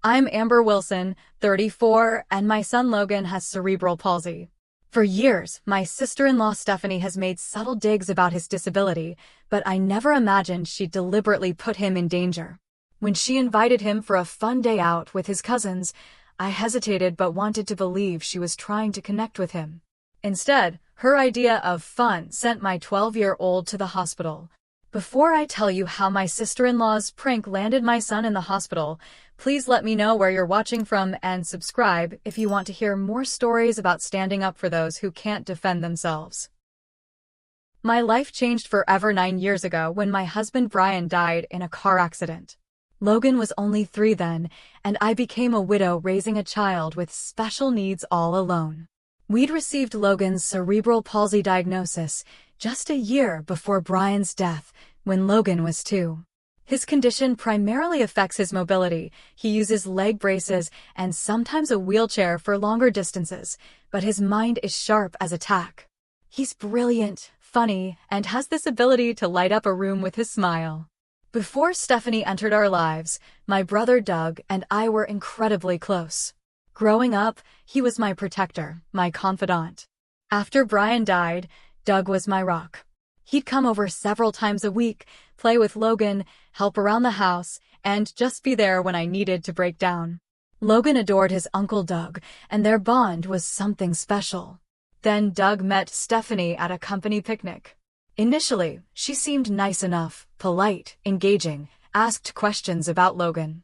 I'm Amber Wilson, 34, and my son Logan has cerebral palsy. For years, my sister-in-law Stephanie has made subtle digs about his disability, but I never imagined she'd deliberately put him in danger. When she invited him for a fun day out with his cousins, I hesitated but wanted to believe she was trying to connect with him. Instead, her idea of fun sent my 12-year-old to the hospital. Before I tell you how my sister-in-law's prank landed my son in the hospital, please let me know where you're watching from and subscribe if you want to hear more stories about standing up for those who can't defend themselves. My life changed forever 9 years ago when my husband Brian died in a car accident. Logan was only 3 then, and I became a widow raising a child with special needs all alone. We'd received Logan's cerebral palsy diagnosis just a year before Brian's death, when Logan was 2. His condition primarily affects his mobility. He uses leg braces and sometimes a wheelchair for longer distances, but his mind is sharp as a tack. He's brilliant, funny, and has this ability to light up a room with his smile. Before Stephanie entered our lives, my brother Doug and I were incredibly close. Growing up, he was my protector, my confidant. After Brian died, Doug was my rock. He'd come over several times a week, play with Logan, help around the house, and just be there when I needed to break down. Logan adored his Uncle Doug, and their bond was something special. Then Doug met Stephanie at a company picnic. Initially, she seemed nice enough, polite, engaging, asked questions about Logan.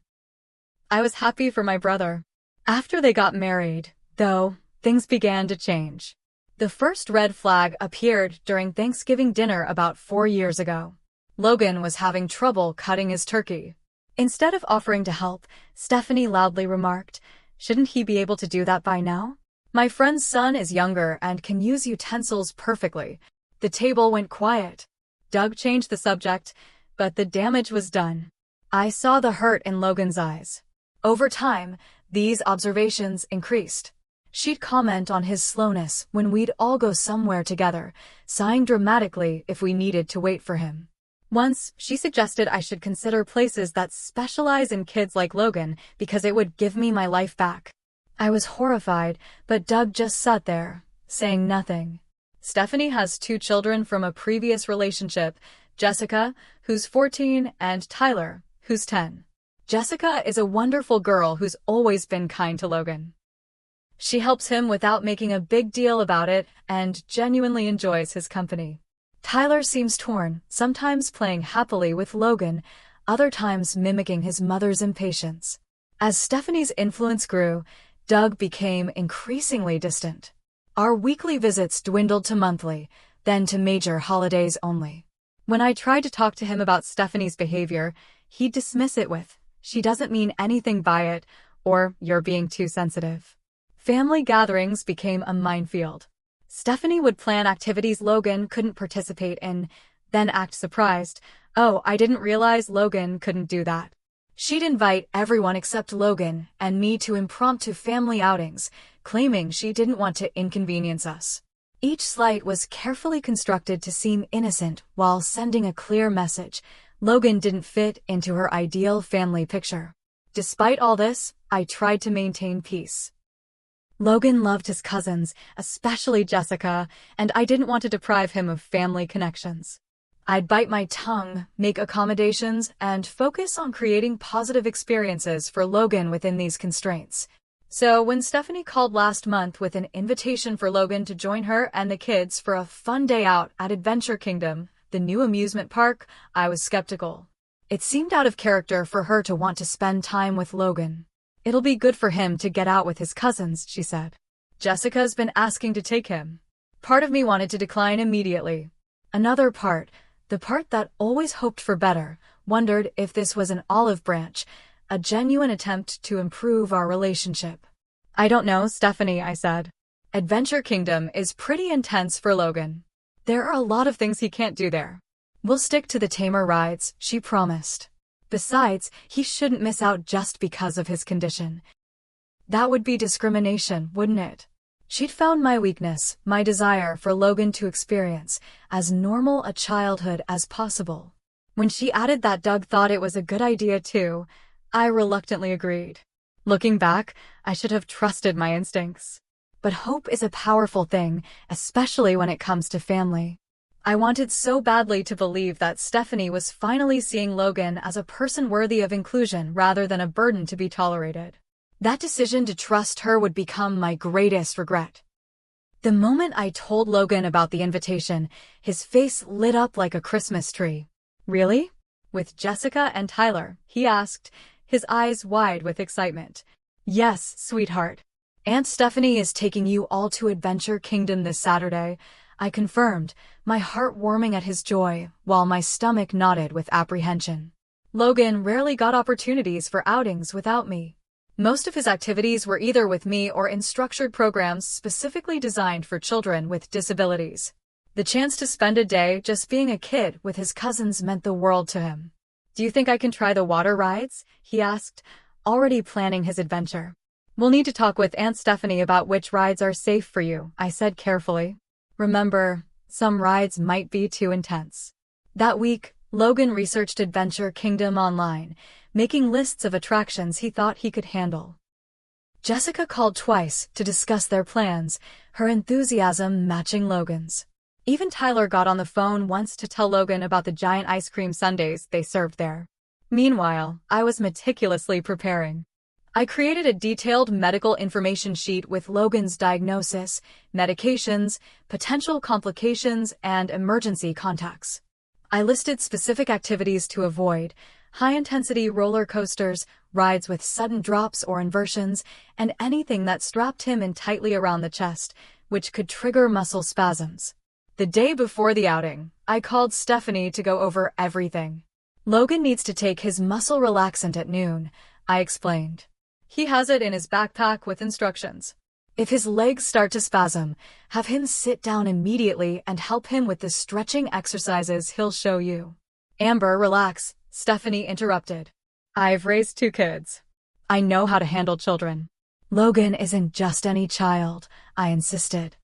I was happy for my brother. After they got married, though, things began to change. The first red flag appeared during Thanksgiving dinner about 4 years ago. Logan was having trouble cutting his turkey. Instead of offering to help, Stephanie loudly remarked, "Shouldn't he be able to do that by now? My friend's son is younger and can use utensils perfectly." The table went quiet. Doug changed the subject, but the damage was done. I saw the hurt in Logan's eyes. Over time, these observations increased. She'd comment on his slowness when we'd all go somewhere together, sighing dramatically if we needed to wait for him. Once, she suggested I should consider places that specialize in kids like Logan because it would give me my life back. I was horrified, but Doug just sat there, saying nothing. Stephanie has 2 children from a previous relationship, Jessica, who's 14, and Tyler, who's 10. Jessica is a wonderful girl who's always been kind to Logan. She helps him without making a big deal about it and genuinely enjoys his company. Tyler seems torn, sometimes playing happily with Logan, other times mimicking his mother's impatience. As Stephanie's influence grew, Doug became increasingly distant. Our weekly visits dwindled to monthly, then to major holidays only. When I tried to talk to him about Stephanie's behavior, he'd dismiss it with, "She doesn't mean anything by it," or "You're being too sensitive." Family gatherings became a minefield. Stephanie would plan activities Logan couldn't participate in, then act surprised. "Oh, I didn't realize Logan couldn't do that." She'd invite everyone except Logan and me to impromptu family outings, claiming she didn't want to inconvenience us. Each slight was carefully constructed to seem innocent while sending a clear message. Logan didn't fit into her ideal family picture. Despite all this, I tried to maintain peace. Logan loved his cousins, especially Jessica, and I didn't want to deprive him of family connections. I'd bite my tongue, make accommodations, and focus on creating positive experiences for Logan within these constraints. So when Stephanie called last month with an invitation for Logan to join her and the kids for a fun day out at Adventure Kingdom, the new amusement park, I was skeptical. It seemed out of character for her to want to spend time with Logan. "It'll be good for him to get out with his cousins," she said. "Jessica's been asking to take him." Part of me wanted to decline immediately. Another part, the part that always hoped for better, wondered if this was an olive branch, a genuine attempt to improve our relationship. "I don't know, Stephanie," I said. "Adventure Kingdom is pretty intense for Logan. There are a lot of things he can't do there." "We'll stick to the tamer rides," she promised. Besides, he shouldn't miss out just because of his condition. That would be discrimination, wouldn't it? She'd found my weakness, my desire for Logan to experience as normal a childhood as possible. When she added that Doug thought it was a good idea too, I reluctantly agreed. Looking back, I should have trusted my instincts. But hope is a powerful thing, especially when it comes to family. I wanted so badly to believe that Stephanie was finally seeing Logan as a person worthy of inclusion rather than a burden to be tolerated. That decision to trust her would become my greatest regret. The moment I told Logan about the invitation, his face lit up like a Christmas tree. Really? With Jessica and Tyler? He asked, his eyes wide with excitement. Yes, sweetheart. Aunt Stephanie is taking you all to Adventure Kingdom this Saturday, I confirmed, my heart warming at his joy, while my stomach knotted with apprehension. Logan rarely got opportunities for outings without me. Most of his activities were either with me or in structured programs specifically designed for children with disabilities. The chance to spend a day just being a kid with his cousins meant the world to him. Do you think I can try the water rides? He asked, already planning his adventure. We'll need to talk with Aunt Stephanie about which rides are safe for you, I said carefully. Remember, some rides might be too intense. That week, Logan researched Adventure Kingdom online, making lists of attractions he thought he could handle. Jessica called twice to discuss their plans, her enthusiasm matching Logan's. Even Tyler got on the phone once to tell Logan about the giant ice cream sundaes they served there. Meanwhile, I was meticulously preparing. I created a detailed medical information sheet with Logan's diagnosis, medications, potential complications, and emergency contacts. I listed specific activities to avoid: high-intensity roller coasters, rides with sudden drops or inversions, and anything that strapped him in tightly around the chest, which could trigger muscle spasms. The day before the outing, I called Stephanie to go over everything. Logan needs to take his muscle relaxant at noon, I explained. He has it in his backpack with instructions. If his legs start to spasm, have him sit down immediately and help him with the stretching exercises he'll show you. Amber, relax, Stephanie interrupted. I've raised 2 kids. I know how to handle children. Logan isn't just any child, I insisted.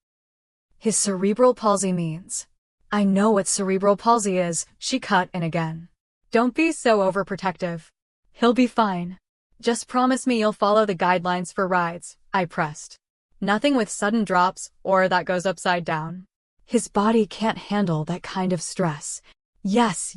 His cerebral palsy means. I know what cerebral palsy is, she cut in again. Don't be so overprotective. He'll be fine. Just promise me you'll follow the guidelines for rides, I pressed. Nothing with sudden drops or that goes upside down. His body can't handle that kind of stress. Yes,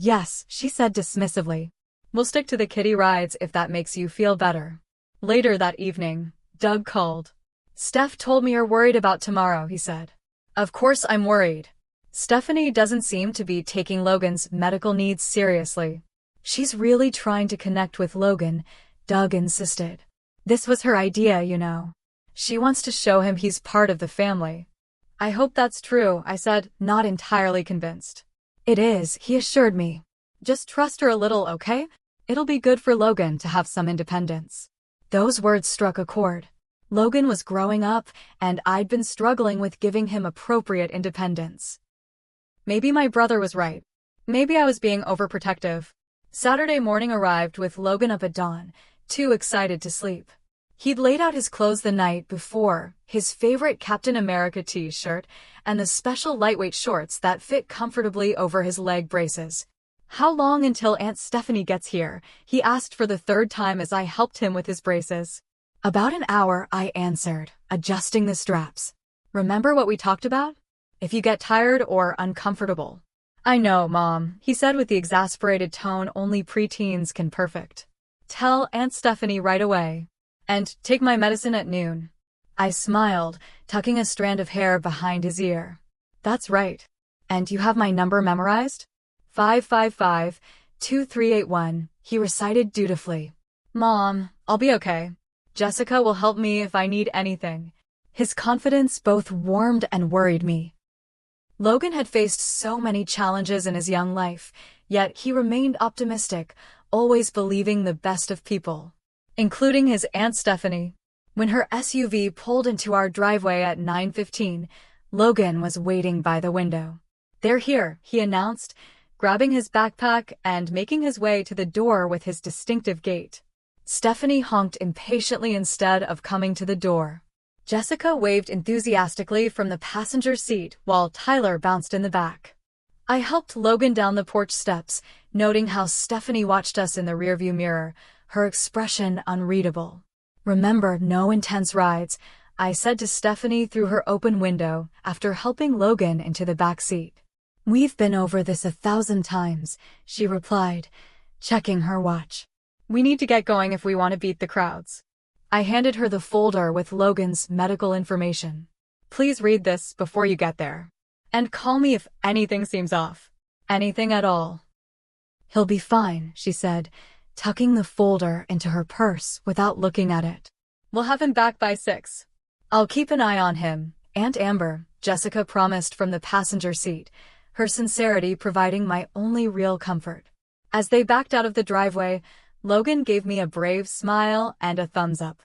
she said dismissively. We'll stick to the kiddie rides if that makes you feel better. Later that evening, Doug called. Steph told me you're worried about tomorrow, he said. Of course I'm worried. Stephanie doesn't seem to be taking Logan's medical needs seriously. She's really trying to connect with Logan, Doug insisted. This was her idea, you know. She wants to show him he's part of the family. I hope that's true, I said, not entirely convinced. It is, he assured me. Just trust her a little, okay? It'll be good for Logan to have some independence. Those words struck a chord. Logan was growing up, and I'd been struggling with giving him appropriate independence. Maybe my brother was right. Maybe I was being overprotective. Saturday morning arrived with Logan up at dawn, too excited to sleep. He'd laid out his clothes the night before, his favorite Captain America t-shirt, and the special lightweight shorts that fit comfortably over his leg braces. How long until Aunt Stephanie gets here? He asked for the 3rd time as I helped him with his braces. About an hour, I answered, adjusting the straps. Remember what we talked about? If you get tired or uncomfortable. I know, Mom, he said with the exasperated tone only preteens can perfect. Tell Aunt Stephanie right away. And take my medicine at noon. I smiled, tucking a strand of hair behind his ear. That's right. And you have my number memorized? 555-2381, he recited dutifully. Mom, I'll be okay. Jessica will help me if I need anything. His confidence both warmed and worried me. Logan had faced so many challenges in his young life, yet he remained optimistic, always believing the best of people, including his Aunt Stephanie. When her SUV pulled into our driveway at 9:15, Logan was waiting by the window. They're here, he announced, grabbing his backpack and making his way to the door with his distinctive gait. Stephanie honked impatiently instead of coming to the door. Jessica waved enthusiastically from the passenger seat while Tyler bounced in the back. I helped Logan down the porch steps, noting how Stephanie watched us in the rearview mirror, her expression unreadable. Remember, no intense rides, I said to Stephanie through her open window after helping Logan into the back seat. We've been over this 1,000 times, she replied, checking her watch. We need to get going if we want to beat the crowds. I handed her the folder with Logan's medical information. Please read this before you get there. And call me if anything seems off. Anything at all. He'll be fine, she said, tucking the folder into her purse without looking at it. We'll have him back by 6. I'll keep an eye on him, Aunt Amber, Jessica promised from the passenger seat, her sincerity providing my only real comfort. As they backed out of the driveway, Logan gave me a brave smile and a thumbs up.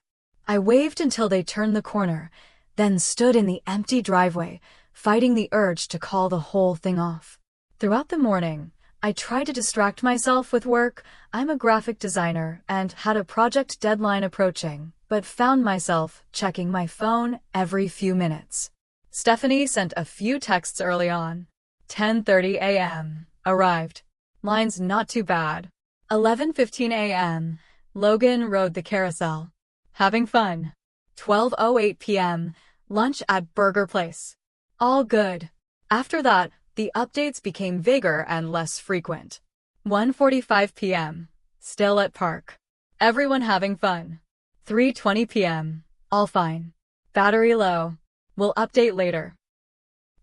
I waved until they turned the corner, then stood in the empty driveway, fighting the urge to call the whole thing off. Throughout the morning, I tried to distract myself with work. I'm a graphic designer and had a project deadline approaching, but found myself checking my phone every few minutes. Stephanie sent a few texts early on. 10:30 a.m. Arrived. Lines not too bad. 11:15 a.m. Logan rode the carousel. Having fun. 12:08 p.m. Lunch at Burger Place. All good. After that, the updates became vaguer and less frequent. 1:45 p.m. Still at park. Everyone having fun. 3:20 p.m. All fine. Battery low. We'll update later.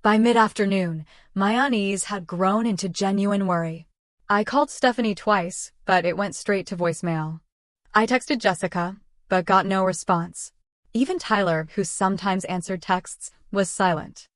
By mid-afternoon, my unease had grown into genuine worry. I called Stephanie twice, but it went straight to voicemail. I texted Jessica, but got no response. Even Tyler, who sometimes answered texts, was silent.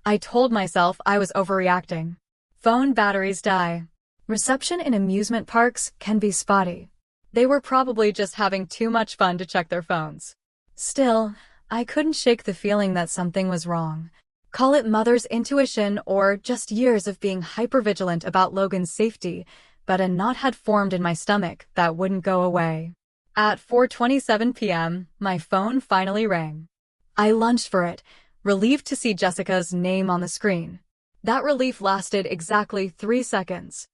I told myself I was overreacting. Phone batteries die. Reception in amusement parks can be spotty. They were probably just having too much fun to check their phones. Still, I couldn't shake the feeling that something was wrong. Call it mother's intuition or just years of being hypervigilant about Logan's safety, but a knot had formed in my stomach that wouldn't go away. At 4:27 p.m., my phone finally rang. I lunged for it, relieved to see Jessica's name on the screen. That relief lasted exactly 3 seconds.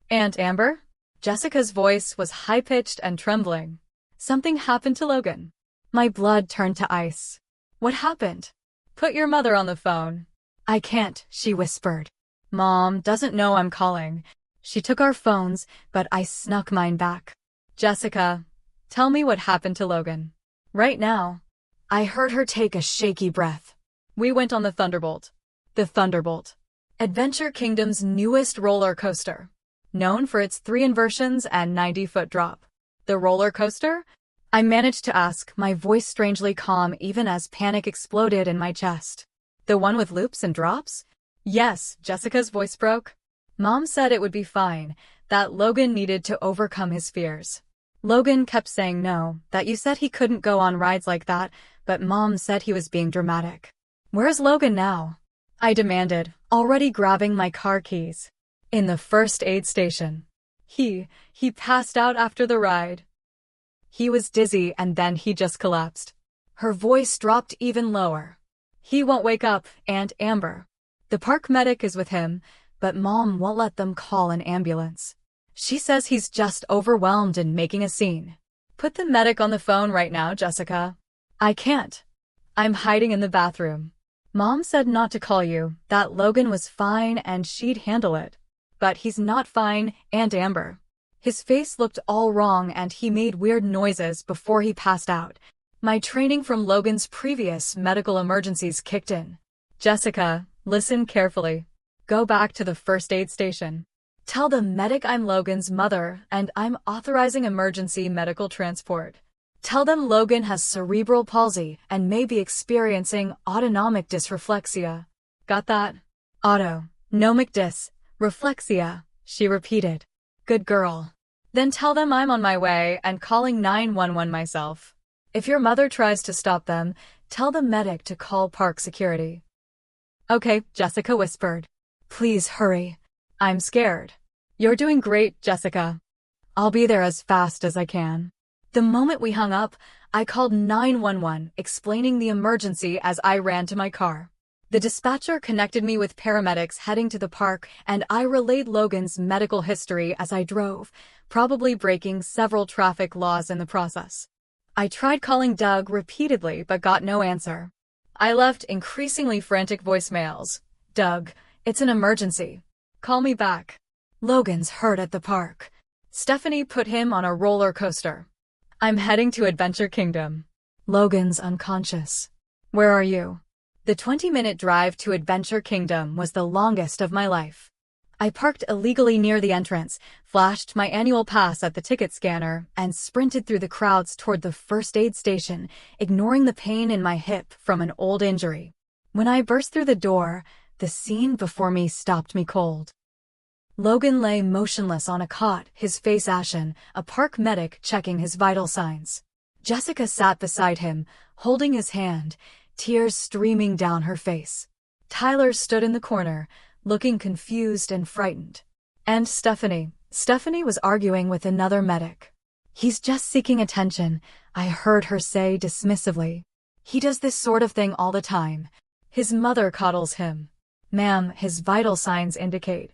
Aunt Amber? Jessica's voice was high-pitched and trembling. Something happened to Logan. My blood turned to ice. What happened? Put your mother on the phone. I can't, she whispered. Mom doesn't know I'm calling. She took our phones, but I snuck mine back. Jessica, tell me what happened to Logan. Right now. I heard her take a shaky breath. We went on the Thunderbolt. The Thunderbolt. Adventure Kingdom's newest roller coaster. Known for its 3 inversions and 90-foot drop. The roller coaster? I managed to ask, my voice strangely calm even as panic exploded in my chest. The one with loops and drops? Yes, Jessica's voice broke. Mom said it would be fine, that Logan needed to overcome his fears. Logan kept saying no, that you said he couldn't go on rides like that, but Mom said he was being dramatic. Where's Logan now? I demanded, already grabbing my car keys. In the first aid station. He passed out after the ride. He was dizzy and then he just collapsed. Her voice dropped even lower. He won't wake up, Aunt Amber. The park medic is with him, but Mom won't let them call an ambulance. She says he's just overwhelmed and making a scene. Put the medic on the phone right now, Jessica. I can't. I'm hiding in the bathroom. Mom said not to call you, that Logan was fine and she'd handle it. But he's not fine, Aunt Amber. His face looked all wrong and he made weird noises before he passed out. My training from Logan's previous medical emergencies kicked in. Jessica, listen carefully. Go back to the first aid station. Tell the medic I'm Logan's mother and I'm authorizing emergency medical transport. Tell them Logan has cerebral palsy and may be experiencing autonomic dysreflexia. Got that? Autonomic dysreflexia, she repeated. Good girl. Then tell them I'm on my way and calling 911 myself. If your mother tries to stop them, tell the medic to call park security. Okay, Jessica whispered. Please hurry. I'm scared. You're doing great, Jessica. I'll be there as fast as I can. The moment we hung up, I called 911, explaining the emergency as I ran to my car. The dispatcher connected me with paramedics heading to the park, and I relayed Logan's medical history as I drove, probably breaking several traffic laws in the process. I tried calling Doug repeatedly but got no answer. I left increasingly frantic voicemails. Doug, it's an emergency. Call me back. Logan's hurt at the park. Stephanie put him on a roller coaster. I'm heading to Adventure Kingdom. Logan's unconscious. Where are you? The 20-minute drive to Adventure Kingdom was the longest of my life. I parked illegally near the entrance, flashed my annual pass at the ticket scanner, and sprinted through the crowds toward the first aid station, ignoring the pain in my hip from an old injury. When I burst through the door, the scene before me stopped me cold. Logan lay motionless on a cot, his face ashen, a park medic checking his vital signs. Jessica sat beside him, holding his hand, tears streaming down her face. Tyler stood in the corner, looking confused and frightened. And Stephanie was arguing with another medic. He's just seeking attention, I heard her say dismissively. He does this sort of thing all the time. His mother coddles him. Ma'am, his vital signs indicate.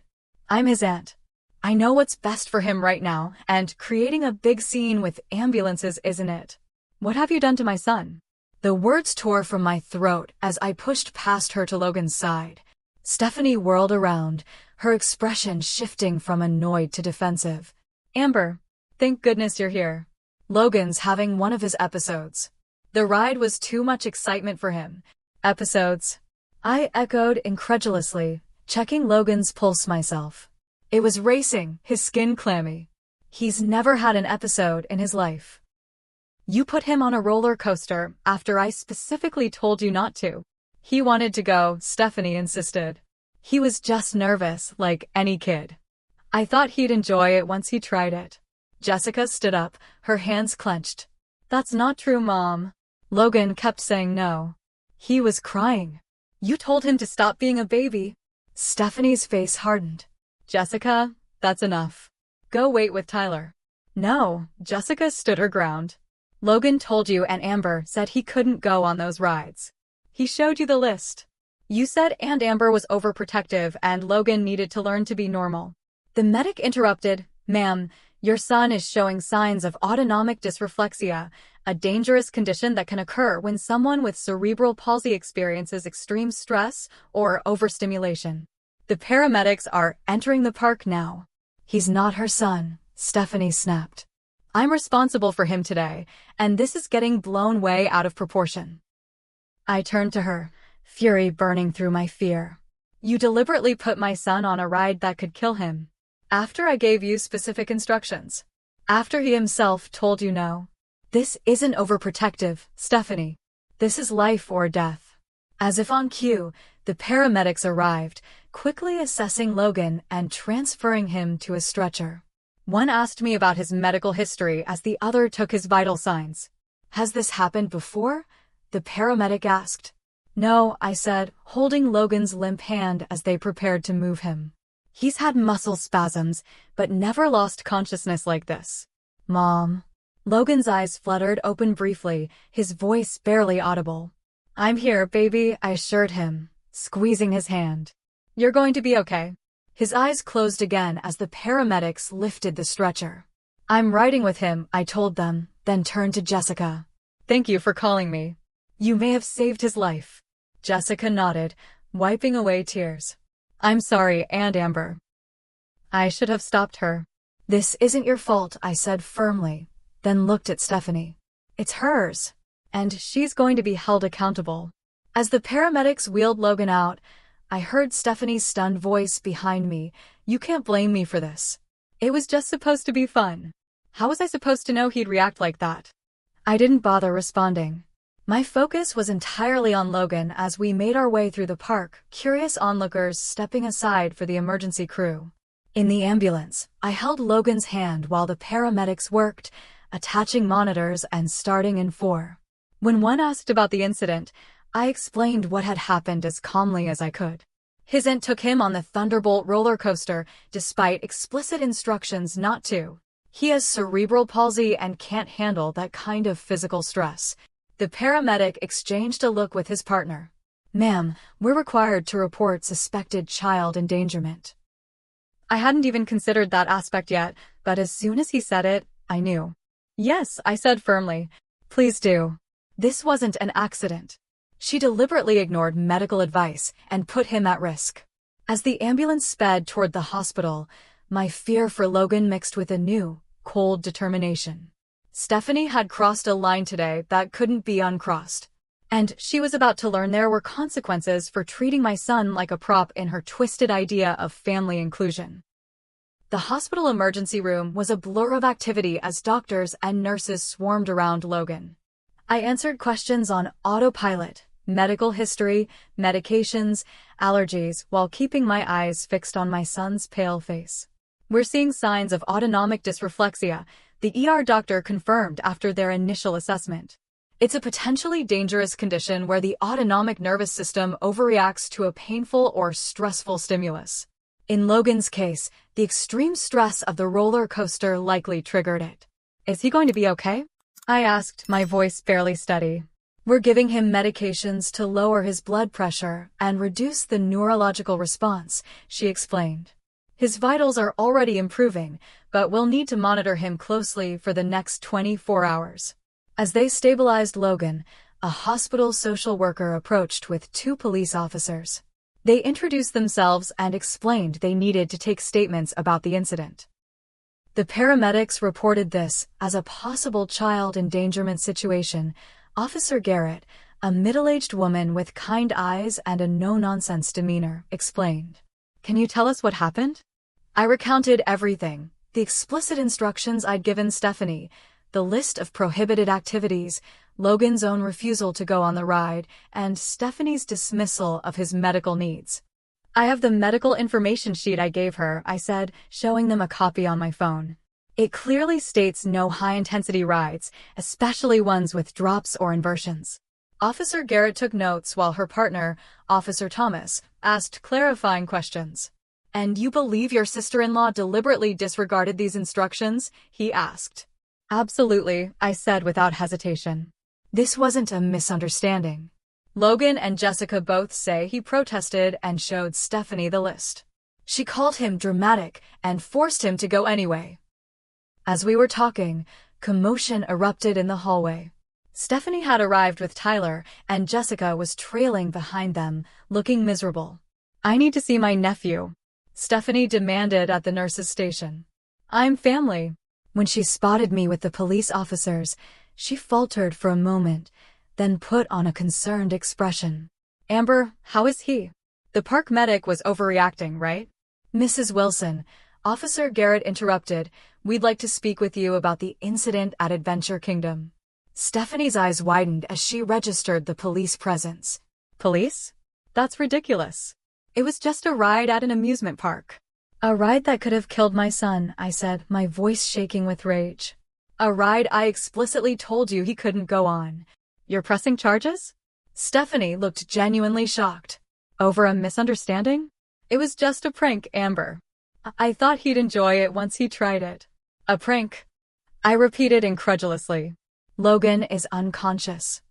I'm his aunt. I know what's best for him right now, and creating a big scene with ambulances isn't it. What have you done to my son? The words tore from my throat as I pushed past her to Logan's side. Stephanie whirled around, her expression shifting from annoyed to defensive. Amber, thank goodness you're here. Logan's having one of his episodes. The ride was too much excitement for him. Episodes? I echoed incredulously, checking Logan's pulse myself. It was racing, his skin clammy. He's never had an episode in his life. You put him on a roller coaster after I specifically told you not to. He wanted to go, Stephanie insisted. He was just nervous, like any kid. I thought he'd enjoy it once he tried it. Jessica stood up, her hands clenched. That's not true, Mom. Logan kept saying no. He was crying. You told him to stop being a baby. Stephanie's face hardened. Jessica, that's enough. Go wait with Tyler. No, Jessica stood her ground. Logan told you and Amber said he couldn't go on those rides. He showed you the list. You said Aunt Amber was overprotective and Logan needed to learn to be normal. The medic interrupted. Ma'am, your son is showing signs of autonomic dysreflexia, a dangerous condition that can occur when someone with cerebral palsy experiences extreme stress or overstimulation. The paramedics are entering the park now. He's not her son, Stephanie snapped. I'm responsible for him today, and this is getting blown way out of proportion. I turned to her, fury burning through my fear. You deliberately put my son on a ride that could kill him. After I gave you specific instructions. After he himself told you no. This isn't overprotective, Stephanie. This is life or death. As if on cue, the paramedics arrived, quickly assessing Logan and transferring him to a stretcher. One asked me about his medical history as the other took his vital signs. Has this happened before? The paramedic asked. No, I said, holding Logan's limp hand as they prepared to move him. He's had muscle spasms, but never lost consciousness like this. Mom. Logan's eyes fluttered open briefly, his voice barely audible. I'm here, baby, I assured him, squeezing his hand. You're going to be okay. His eyes closed again as the paramedics lifted the stretcher. I'm riding with him, I told them, then turned to Jessica. Thank you for calling me. You may have saved his life. Jessica nodded, wiping away tears. I'm sorry, Aunt Amber. I should have stopped her. This isn't your fault, I said firmly, then looked at Stephanie. It's hers, and she's going to be held accountable. As the paramedics wheeled Logan out, I heard Stephanie's stunned voice behind me. You can't blame me for this. It was just supposed to be fun. How was I supposed to know he'd react like that? I didn't bother responding. My focus was entirely on Logan as we made our way through the park, curious onlookers stepping aside for the emergency crew. In the ambulance, I held Logan's hand while the paramedics worked, attaching monitors and starting in 4. When one asked about the incident, I explained what had happened as calmly as I could. His aunt took him on the Thunderbolt roller coaster, despite explicit instructions not to. He has cerebral palsy and can't handle that kind of physical stress. The paramedic exchanged a look with his partner. Ma'am, we're required to report suspected child endangerment. I hadn't even considered that aspect yet, but as soon as he said it, I knew. Yes, I said firmly. Please do. This wasn't an accident. She deliberately ignored medical advice and put him at risk. As the ambulance sped toward the hospital, my fear for Logan mixed with a new, cold determination. Stephanie had crossed a line today that couldn't be uncrossed. And she was about to learn there were consequences for treating my son like a prop in her twisted idea of family inclusion. The hospital emergency room was a blur of activity as doctors and nurses swarmed around Logan. I answered questions on autopilot, medical history, medications, allergies, while keeping my eyes fixed on my son's pale face. We're seeing signs of autonomic dysreflexia, the ER doctor confirmed after their initial assessment. It's a potentially dangerous condition where the autonomic nervous system overreacts to a painful or stressful stimulus. In Logan's case, the extreme stress of the roller coaster likely triggered it. Is he going to be okay? I asked, my voice barely steady. We're giving him medications to lower his blood pressure and reduce the neurological response, she explained. His vitals are already improving, but we'll need to monitor him closely for the next 24 hours. As they stabilized Logan, a hospital social worker approached with 2 police officers. They introduced themselves and explained they needed to take statements about the incident. The paramedics reported this as a possible child endangerment situation. Officer Garrett, a middle-aged woman with kind eyes and a no-nonsense demeanor, explained. Can you tell us what happened? I recounted everything, the explicit instructions I'd given Stephanie, the list of prohibited activities, Logan's own refusal to go on the ride, and Stephanie's dismissal of his medical needs. I have the medical information sheet I gave her, I said, showing them a copy on my phone. It clearly states no high-intensity rides, especially ones with drops or inversions. Officer Garrett took notes while her partner, Officer Thomas, asked clarifying questions. And you believe your sister-in-law deliberately disregarded these instructions? He asked. Absolutely, I said without hesitation. This wasn't a misunderstanding. Logan and Jessica both say he protested and showed Stephanie the list. She called him dramatic and forced him to go anyway. As we were talking, commotion erupted in the hallway. Stephanie had arrived with Tyler, and Jessica was trailing behind them, looking miserable. I need to see my nephew, Stephanie demanded at the nurse's station. I'm family. When she spotted me with the police officers, she faltered for a moment, then put on a concerned expression. Amber, how is he? The park medic was overreacting, right? Mrs. Wilson, Officer Garrett interrupted, we'd like to speak with you about the incident at Adventure Kingdom. Stephanie's eyes widened as she registered the police presence. Police? That's ridiculous. It was just a ride at an amusement park. A ride that could have killed my son, I said, my voice shaking with rage. A ride I explicitly told you he couldn't go on. You're pressing charges? Stephanie looked genuinely shocked. Over a misunderstanding? It was just a prank, Amber. I thought he'd enjoy it once he tried it. A prank? I repeated incredulously. Logan is unconscious.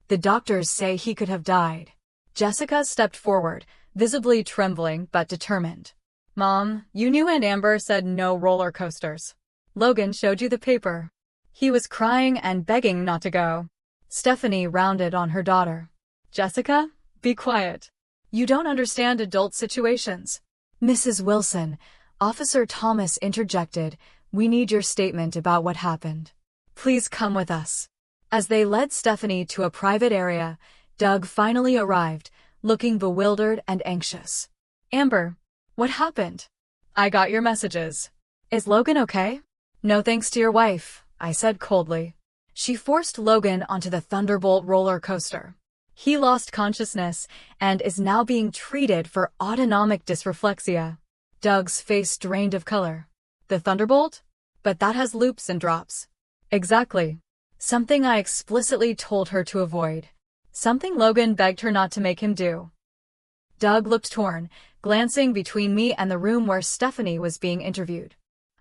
The doctors say he could have died. Jessica stepped forward, visibly trembling but determined. Mom, you knew Aunt Amber said no roller coasters. Logan showed you the paper. He was crying and begging not to go. Stephanie rounded on her daughter. Jessica, be quiet. You don't understand adult situations. Mrs. Wilson, Officer Thomas interjected, we need your statement about what happened. Please come with us. As they led Stephanie to a private area, Doug finally arrived, looking bewildered and anxious. Amber, what happened? I got your messages. Is Logan okay? No thanks to your wife, I said coldly. She forced Logan onto the Thunderbolt roller coaster. He lost consciousness and is now being treated for autonomic dysreflexia. Doug's face drained of color. The Thunderbolt? But that has loops and drops. Exactly. Something I explicitly told her to avoid. Something Logan begged her not to make him do. Doug looked torn, glancing between me and the room where Stephanie was being interviewed.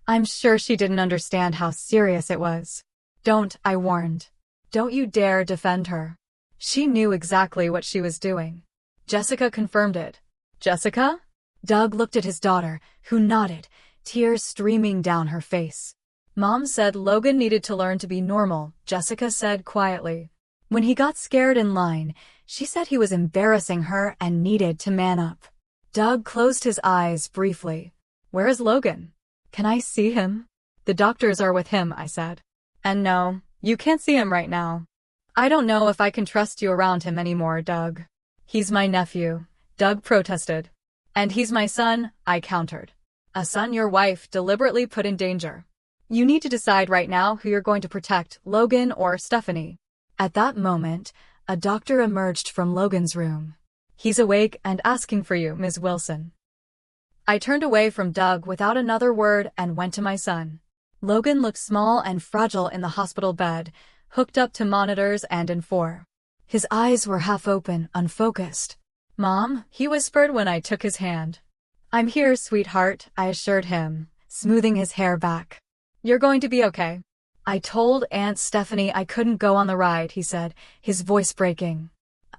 I'm sure she didn't understand how serious it was. Don't, I warned. Don't you dare defend her. She knew exactly what she was doing. Jessica confirmed it. Jessica? Doug looked at his daughter, who nodded, tears streaming down her face. Mom said Logan needed to learn to be normal, Jessica said quietly. When he got scared in line, she said he was embarrassing her and needed to man up. Doug closed his eyes briefly. Where is Logan? Can I see him? The doctors are with him, I said. And no, you can't see him right now. I don't know if I can trust you around him anymore, Doug. He's my nephew, Doug protested. And he's my son, I countered. A son your wife deliberately put in danger. You need to decide right now who you're going to protect, Logan or Stephanie. At that moment, a doctor emerged from Logan's room. He's awake and asking for you, Ms. Wilson. I turned away from Doug without another word and went to my son. Logan looked small and fragile in the hospital bed, hooked up to monitors and in 4. His eyes were half open, unfocused. Mom, he whispered when I took his hand. I'm here, sweetheart, I assured him, smoothing his hair back. You're going to be okay. I told Aunt Stephanie I couldn't go on the ride, he said, his voice breaking.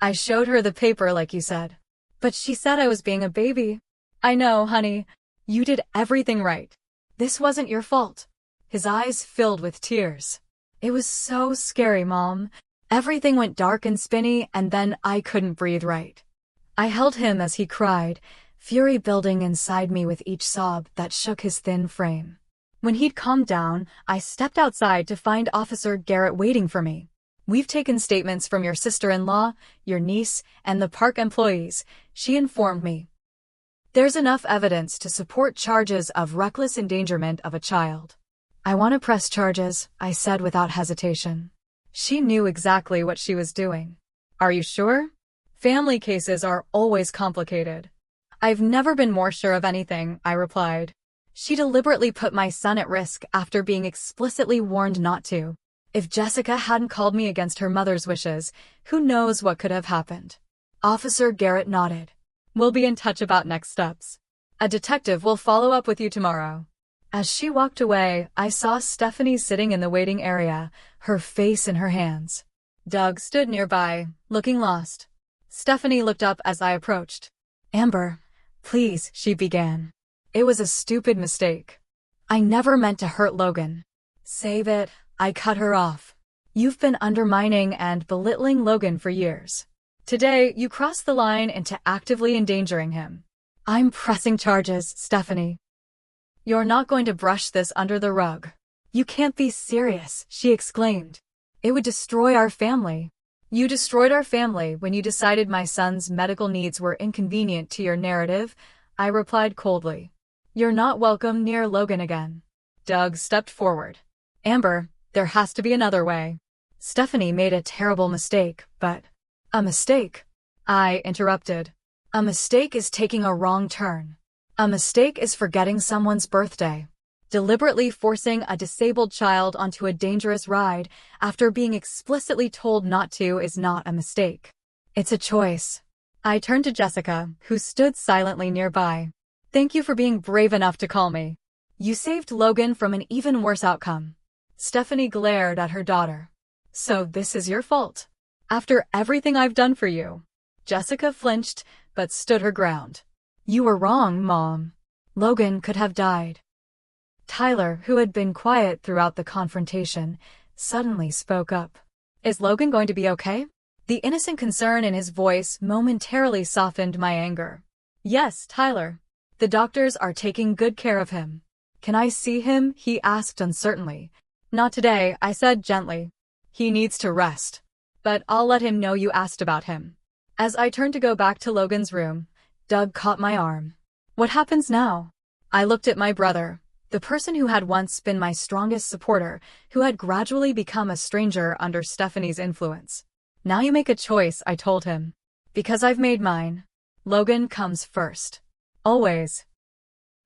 I showed her the paper like you said. But she said I was being a baby. I know, honey. You did everything right. This wasn't your fault. His eyes filled with tears. It was so scary, Mom. Everything went dark and spinny, and then I couldn't breathe right. I held him as he cried, fury building inside me with each sob that shook his thin frame. When he'd calmed down, I stepped outside to find Officer Garrett waiting for me. We've taken statements from your sister-in-law, your niece, and the park employees, she informed me. There's enough evidence to support charges of reckless endangerment of a child. I want to press charges, I said without hesitation. She knew exactly what she was doing. Are you sure? Family cases are always complicated. I've never been more sure of anything, I replied. She deliberately put my son at risk after being explicitly warned not to. If Jessica hadn't called me against her mother's wishes, who knows what could have happened. Officer Garrett nodded. We'll be in touch about next steps. A detective will follow up with you tomorrow. As she walked away, I saw Stephanie sitting in the waiting area, her face in her hands. Doug stood nearby, looking lost. Stephanie looked up as I approached. Amber, please, she began. It was a stupid mistake. I never meant to hurt Logan. Save it, I cut her off. You've been undermining and belittling Logan for years. Today, you crossed the line into actively endangering him. I'm pressing charges, Stephanie. You're not going to brush this under the rug. You can't be serious, she exclaimed. It would destroy our family. You destroyed our family when you decided my son's medical needs were inconvenient to your narrative, I replied coldly. You're not welcome near Logan again. Doug stepped forward. Amber, there has to be another way. Stephanie made a terrible mistake, but... A mistake? I interrupted. A mistake is taking a wrong turn. A mistake is forgetting someone's birthday. Deliberately forcing a disabled child onto a dangerous ride after being explicitly told not to is not a mistake. It's a choice. I turned to Jessica, who stood silently nearby. Thank you for being brave enough to call me. You saved Logan from an even worse outcome. Stephanie glared at her daughter. So this is your fault? After everything I've done for you? Jessica flinched, but stood her ground. You were wrong, Mom. Logan could have died. Tyler, who had been quiet throughout the confrontation, suddenly spoke up. Is Logan going to be okay? The innocent concern in his voice momentarily softened my anger. Yes, Tyler. The doctors are taking good care of him. Can I see him? He asked uncertainly. Not today, I said gently. He needs to rest. But I'll let him know you asked about him. As I turned to go back to Logan's room, Doug caught my arm. What happens now? I looked at my brother, the person who had once been my strongest supporter, who had gradually become a stranger under Stephanie's influence. Now you make a choice, I told him. Because I've made mine. Logan comes first. Always.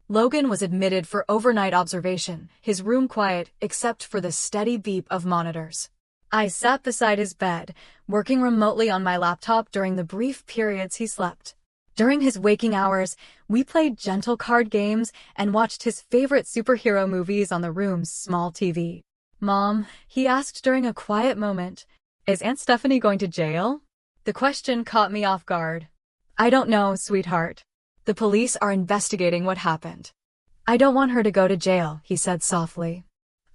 Logan was admitted for overnight observation, his room quiet except for the steady beep of monitors. I sat beside his bed, working remotely on my laptop during the brief periods he slept. During his waking hours, we played gentle card games and watched his favorite superhero movies on the room's small TV. Mom, he asked during a quiet moment, is Aunt Stephanie going to jail? The question caught me off guard. I don't know, sweetheart. The police are investigating what happened. I don't want her to go to jail, he said softly.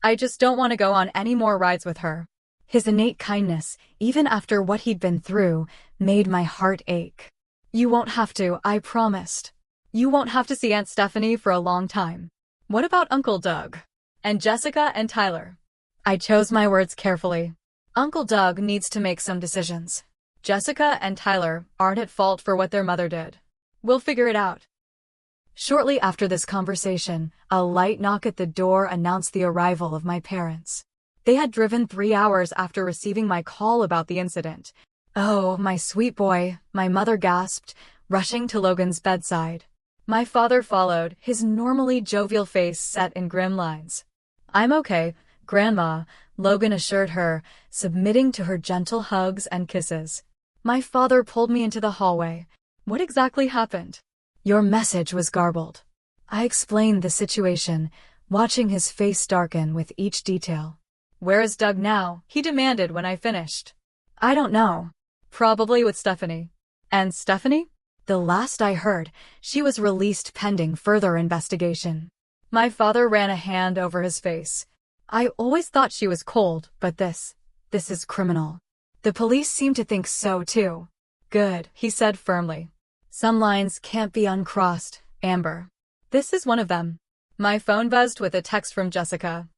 I just don't want to go on any more rides with her. His innate kindness, even after what he'd been through, made my heart ache. You won't have to, I promised. You won't have to see Aunt Stephanie for a long time. What about Uncle Doug? And Jessica and Tyler? I chose my words carefully. Uncle Doug needs to make some decisions. Jessica and Tyler aren't at fault for what their mother did. We'll figure it out. Shortly after this conversation, a light knock at the door announced the arrival of my parents. They had driven 3 hours after receiving my call about the incident. "Oh, my sweet boy," my mother gasped, rushing to Logan's bedside. My father followed, his normally jovial face set in grim lines. "I'm okay, Grandma," Logan assured her, submitting to her gentle hugs and kisses. My father pulled me into the hallway. "What exactly happened?" "Your message was garbled." I explained the situation, watching his face darken with each detail. "Where is Doug now?" he demanded when I finished. "I don't know. Probably with Stephanie." "And Stephanie?" "The last I heard, she was released pending further investigation." My father ran a hand over his face. "I always thought she was cold, but this is criminal." "The police seem to think so too." "Good," he said firmly. "Some lines can't be uncrossed, Amber. This is one of them." My phone buzzed with a text from Jessica.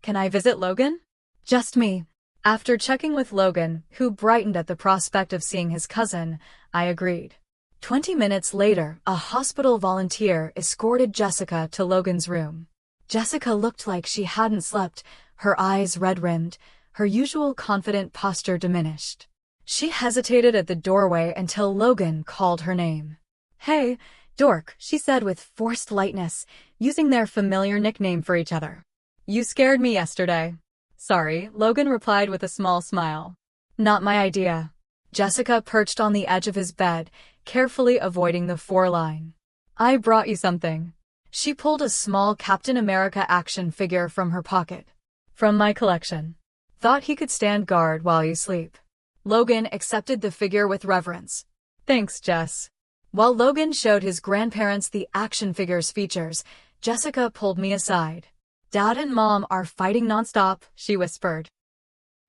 "Can I visit Logan?" "Just me." After checking with Logan, who brightened at the prospect of seeing his cousin, I agreed. 20 minutes later, a hospital volunteer escorted Jessica to Logan's room. Jessica looked like she hadn't slept, her eyes red-rimmed, her usual confident posture diminished. She hesitated at the doorway until Logan called her name. "Hey, Dork," she said with forced lightness, using their familiar nickname for each other. "You scared me yesterday." "Sorry," Logan replied with a small smile. "Not my idea." Jessica perched on the edge of his bed, carefully avoiding the foreline. "I brought you something." She pulled a small Captain America action figure from her pocket. "From my collection. Thought he could stand guard while you sleep." Logan accepted the figure with reverence. "Thanks, Jess." While Logan showed his grandparents the action figure's features, Jessica pulled me aside. "Dad and Mom are fighting nonstop," she whispered.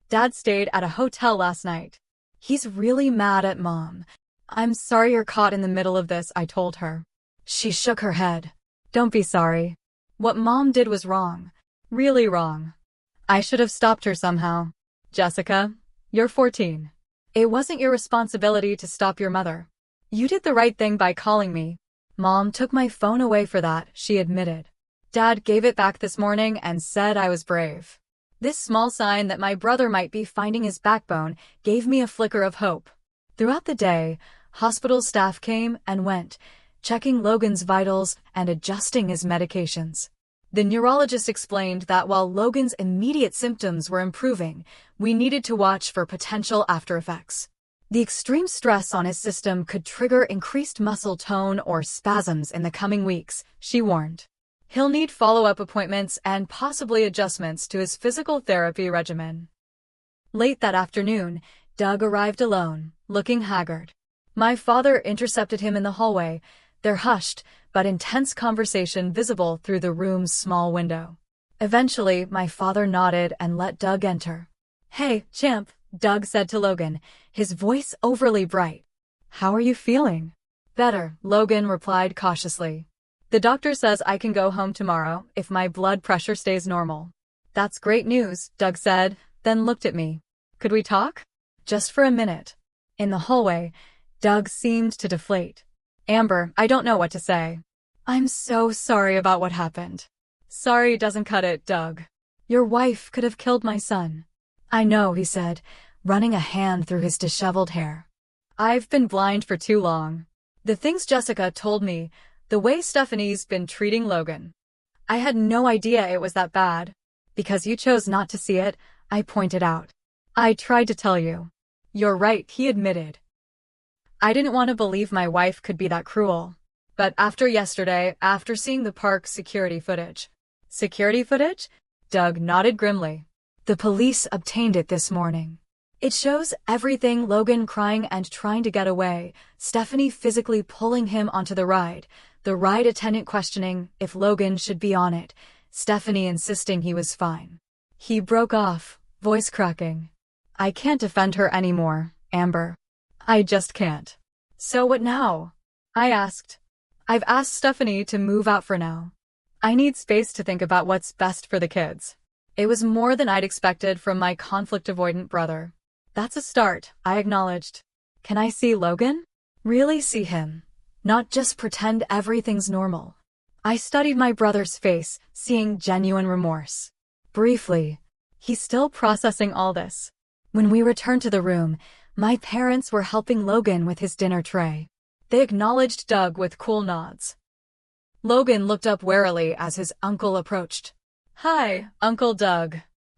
"Dad stayed at a hotel last night. He's really mad at Mom." "I'm sorry you're caught in the middle of this," I told her. She shook her head. "Don't be sorry. What Mom did was wrong. Really wrong. I should have stopped her somehow." "Jessica, you're 14. It wasn't your responsibility to stop your mother. You did the right thing by calling me." "Mom took my phone away for that," she admitted. "Dad gave it back this morning and said I was brave." This small sign that my brother might be finding his backbone gave me a flicker of hope. Throughout the day, hospital staff came and went, checking Logan's vitals and adjusting his medications. The neurologist explained that while Logan's immediate symptoms were improving, we needed to watch for potential aftereffects. The extreme stress on his system could trigger increased muscle tone or spasms in the coming weeks, she warned. He'll need follow-up appointments and possibly adjustments to his physical therapy regimen. Late that afternoon, Doug arrived alone, looking haggard. My father intercepted him in the hallway, their hushed but intense conversation visible through the room's small window. Eventually, my father nodded and let Doug enter. "Hey, champ," Doug said to Logan, his voice overly bright. "How are you feeling?" "Better," Logan replied cautiously. "The doctor says I can go home tomorrow if my blood pressure stays normal." "That's great news," Doug said, then looked at me. "Could we talk?" "Just for a minute." In the hallway, Doug seemed to deflate. "Amber, I don't know what to say. I'm so sorry about what happened." "Sorry doesn't cut it, Doug. Your wife could have killed my son." "I know," he said, running a hand through his disheveled hair. "I've been blind for too long. The things Jessica told me, the way Stephanie's been treating Logan. I had no idea it was that bad." "Because you chose not to see it," I pointed out. "I tried to tell you." "You're right," he admitted. "I didn't want to believe my wife could be that cruel. But after yesterday, after seeing the park security footage." "Security footage?" Doug nodded grimly. "The police obtained it this morning. It shows everything: Logan crying and trying to get away, Stephanie physically pulling him onto the ride attendant questioning if Logan should be on it, Stephanie insisting he was fine. He broke off, voice cracking. I can't defend her anymore, Amber. I just can't. So what now? I asked. I've asked Stephanie to move out for now. I need space to think about what's best for the kids. It was more than I'd expected from my conflict-avoidant brother. That's a start, I acknowledged. Can I see Logan? Really see him. Not just pretend everything's normal. I studied my brother's face, seeing genuine remorse. Briefly, he's still processing all this. When we returned to the room, my parents were helping Logan with his dinner tray. They acknowledged Doug with cool nods. Logan looked up warily as his uncle approached. Hi, Uncle Doug.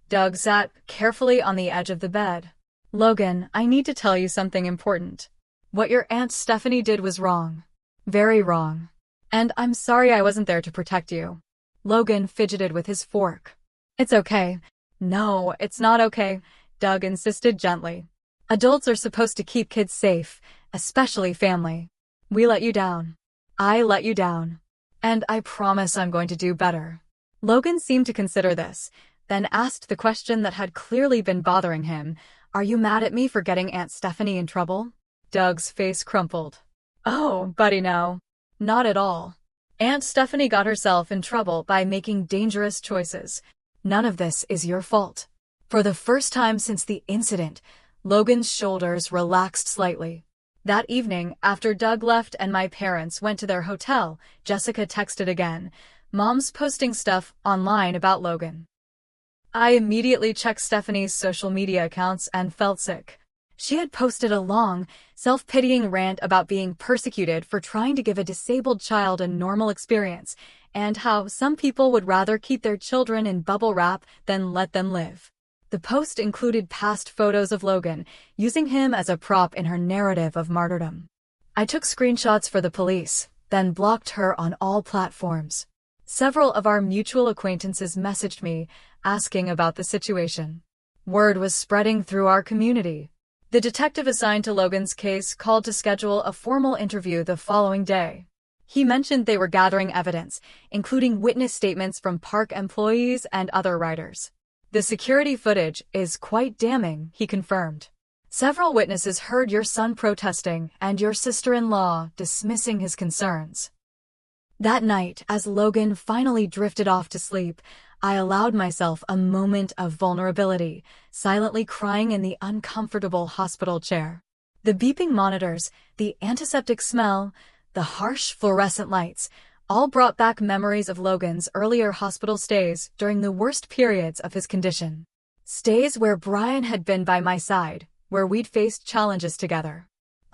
Doug sat carefully on the edge of the bed. Logan, I need to tell you something important. What your Aunt Stephanie did was wrong. Very wrong. And I'm sorry I wasn't there to protect you. Logan fidgeted with his fork. It's okay. No, it's not okay, Doug insisted gently. Adults are supposed to keep kids safe, especially family. We let you down. I let you down. And I promise I'm going to do better. Logan seemed to consider this, then asked the question that had clearly been bothering him. Are you mad at me for getting Aunt Stephanie in trouble? Doug's face crumpled. Oh, buddy, no. Not at all. Aunt Stephanie got herself in trouble by making dangerous choices. None of this is your fault. For the first time since the incident, Logan's shoulders relaxed slightly. That evening, after Doug left and my parents went to their hotel, Jessica texted again. Mom's posting stuff online about Logan. I immediately checked Stephanie's social media accounts and felt sick. She had posted a long, self-pitying rant about being persecuted for trying to give a disabled child a normal experience, and how some people would rather keep their children in bubble wrap than let them live. The post included past photos of Logan, using him as a prop in her narrative of martyrdom. I took screenshots for the police, then blocked her on all platforms. Several of our mutual acquaintances messaged me, asking about the situation. Word was spreading through our community. The detective assigned to Logan's case called to schedule a formal interview the following day. He mentioned they were gathering evidence, including witness statements from park employees and other riders. The security footage is quite damning, he confirmed. Several witnesses heard your son protesting and your sister-in-law dismissing his concerns. That night, as Logan finally drifted off to sleep, I allowed myself a moment of vulnerability, silently crying in the uncomfortable hospital chair. The beeping monitors, the antiseptic smell, the harsh fluorescent lights, all brought back memories of Logan's earlier hospital stays during the worst periods of his condition. Stays where Brian had been by my side, where we'd faced challenges together.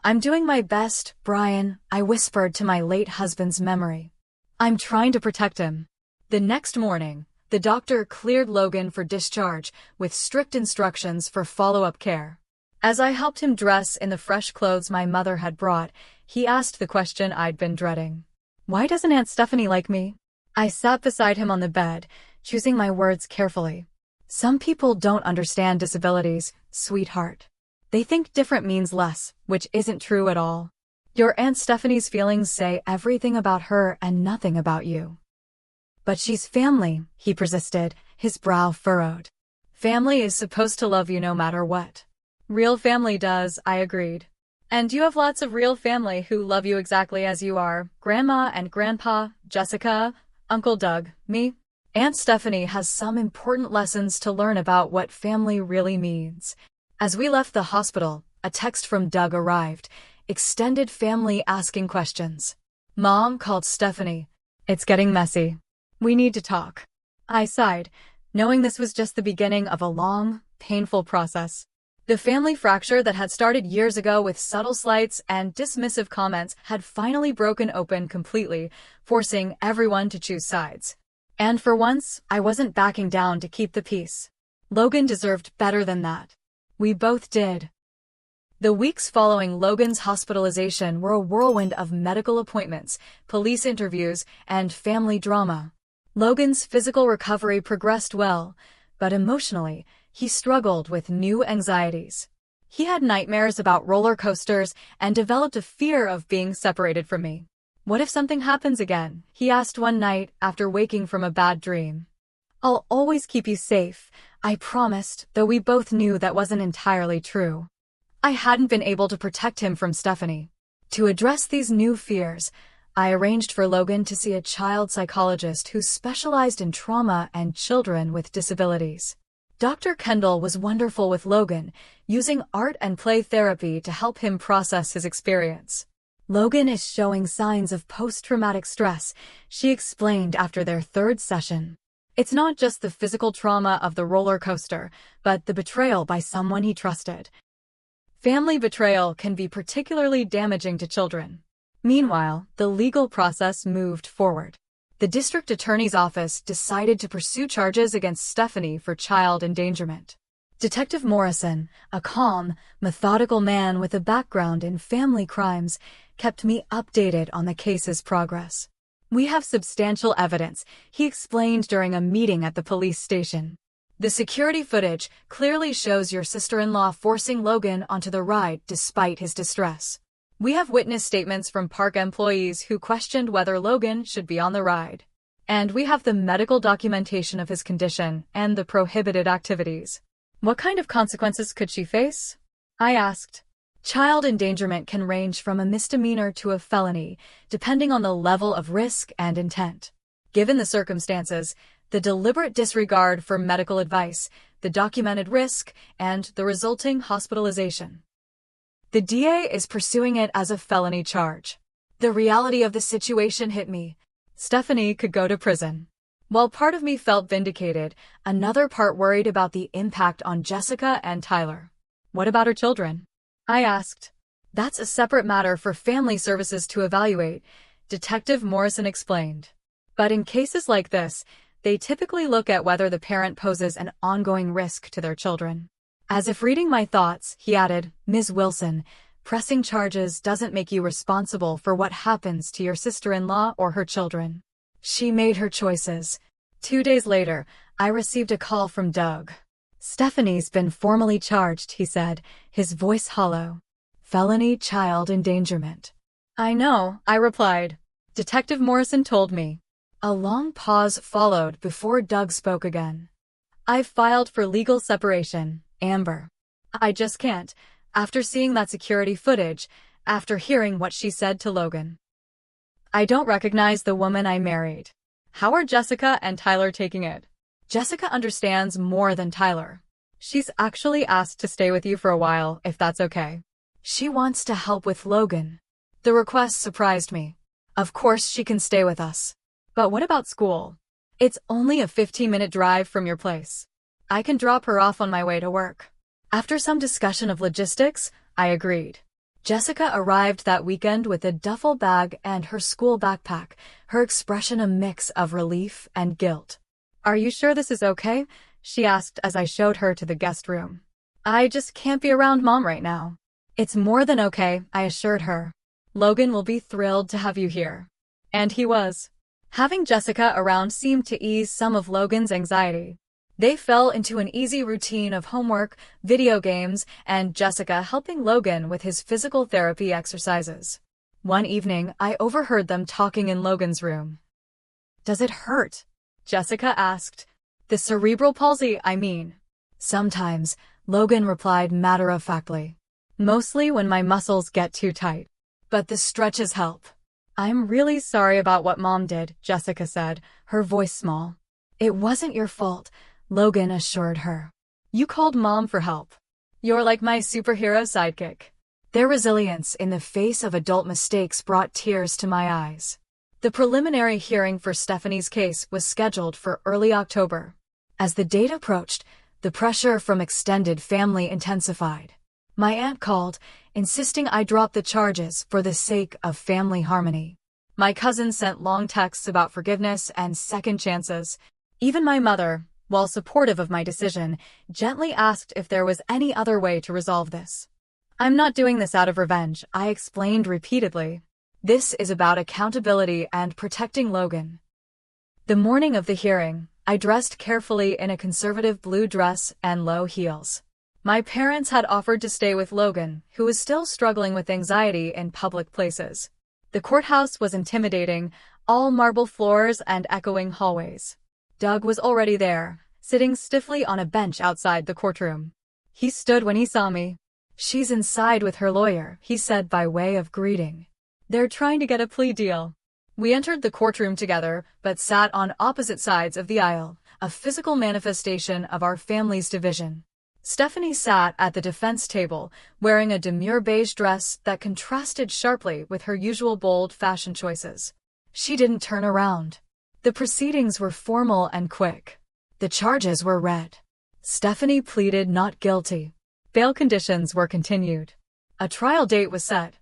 I'm doing my best, Brian, I whispered to my late husband's memory. I'm trying to protect him. The next morning, the doctor cleared Logan for discharge with strict instructions for follow-up care. As I helped him dress in the fresh clothes my mother had brought, he asked the question I'd been dreading. Why doesn't Aunt Stephanie like me? I sat beside him on the bed, choosing my words carefully. Some people don't understand disabilities, sweetheart. They think different means less, which isn't true at all. Your Aunt Stephanie's feelings say everything about her and nothing about you. But she's family, he persisted, his brow furrowed. Family is supposed to love you no matter what. Real family does, I agreed. And you have lots of real family who love you exactly as you are, Grandma and Grandpa, Jessica, Uncle Doug, me. Aunt Stephanie has some important lessons to learn about what family really means. As we left the hospital, a text from Doug arrived. Extended family asking questions. Mom called Stephanie. It's getting messy. We need to talk. I sighed, knowing this was just the beginning of a long, painful process. The family fracture that had started years ago with subtle slights and dismissive comments had finally broken open completely, forcing everyone to choose sides. And for once, I wasn't backing down to keep the peace. Logan deserved better than that. We both did. The weeks following Logan's hospitalization were a whirlwind of medical appointments, police interviews, and family drama. Logan's physical recovery progressed well, but emotionally, he struggled with new anxieties. He had nightmares about roller coasters and developed a fear of being separated from me. What if something happens again? He asked one night after waking from a bad dream. I'll always keep you safe, I promised, though we both knew that wasn't entirely true. I hadn't been able to protect him from Stephanie. To address these new fears, I arranged for Logan to see a child psychologist who specialized in trauma and children with disabilities. Dr. Kendall was wonderful with Logan, using art and play therapy to help him process his experience. Logan is showing signs of post-traumatic stress, she explained after their third session. It's not just the physical trauma of the roller coaster, but the betrayal by someone he trusted. Family betrayal can be particularly damaging to children. Meanwhile, the legal process moved forward. The district attorney's office decided to pursue charges against Stephanie for child endangerment. Detective Morrison, a calm, methodical man with a background in family crimes, kept me updated on the case's progress. We have substantial evidence, he explained during a meeting at the police station. The security footage clearly shows your sister-in-law forcing Logan onto the ride despite his distress. We have witness statements from park employees who questioned whether Logan should be on the ride. And we have the medical documentation of his condition and the prohibited activities. What kind of consequences could she face? I asked. Child endangerment can range from a misdemeanor to a felony, depending on the level of risk and intent. Given the circumstances, the deliberate disregard for medical advice, the documented risk, and the resulting hospitalization. The DA is pursuing it as a felony charge. The reality of the situation hit me. Stephanie could go to prison. While part of me felt vindicated, another part worried about the impact on Jessica and Tyler. What about her children? I asked. That's a separate matter for family services to evaluate, Detective Morrison explained. But in cases like this, they typically look at whether the parent poses an ongoing risk to their children. As if reading my thoughts, he added, Ms. Wilson, pressing charges doesn't make you responsible for what happens to your sister-in-law or her children. She made her choices. 2 days later, I received a call from Doug. Stephanie's been formally charged, he said, his voice hollow. Felony child endangerment. I know, I replied. Detective Morrison told me. A long pause followed before Doug spoke again. I've filed for legal separation, Amber. I just can't, after seeing that security footage, after hearing what she said to Logan. I don't recognize the woman I married. How are Jessica and Tyler taking it? Jessica understands more than Tyler. She's actually asked to stay with you for a while, if that's okay. She wants to help with Logan. The request surprised me. Of course she can stay with us. But what about school? It's only a 15-minute drive from your place. I can drop her off on my way to work. After some discussion of logistics, I agreed. Jessica arrived that weekend with a duffel bag and her school backpack, her expression a mix of relief and guilt. Are you sure this is okay? She asked as I showed her to the guest room. I just can't be around Mom right now. It's more than okay, I assured her. Logan will be thrilled to have you here. And he was. Having Jessica around seemed to ease some of Logan's anxiety. They fell into an easy routine of homework, video games, and Jessica helping Logan with his physical therapy exercises. One evening, I overheard them talking in Logan's room. Does it hurt? Jessica asked. The cerebral palsy, I mean. Sometimes, Logan replied matter-of-factly. Mostly when my muscles get too tight. But the stretches help. I'm really sorry about what Mom did, Jessica said, her voice small. It wasn't your fault, Logan assured her. You called Mom for help. You're like my superhero sidekick. Their resilience in the face of adult mistakes brought tears to my eyes. The preliminary hearing for Stephanie's case was scheduled for early October. As the date approached, the pressure from extended family intensified. My aunt called, insisting I drop the charges for the sake of family harmony. My cousins sent long texts about forgiveness and second chances. Even my mother, while supportive of my decision, gently asked if there was any other way to resolve this. I'm not doing this out of revenge, I explained repeatedly. This is about accountability and protecting Logan. The morning of the hearing, I dressed carefully in a conservative blue dress and low heels. My parents had offered to stay with Logan, who was still struggling with anxiety in public places. The The courthouse was intimidating, all marble floors and echoing hallways. Doug was already there, sitting stiffly on a bench outside the courtroom. He stood when he saw me. "She's inside with her lawyer," he said by way of greeting. "They're trying to get a plea deal." We entered the courtroom together, but sat on opposite sides of the aisle, a physical manifestation of our family's division. Stephanie sat at the defense table, wearing a demure beige dress that contrasted sharply with her usual bold fashion choices. She didn't turn around. The proceedings were formal and quick. The charges were read. Stephanie pleaded not guilty. Bail conditions were continued. A trial date was set.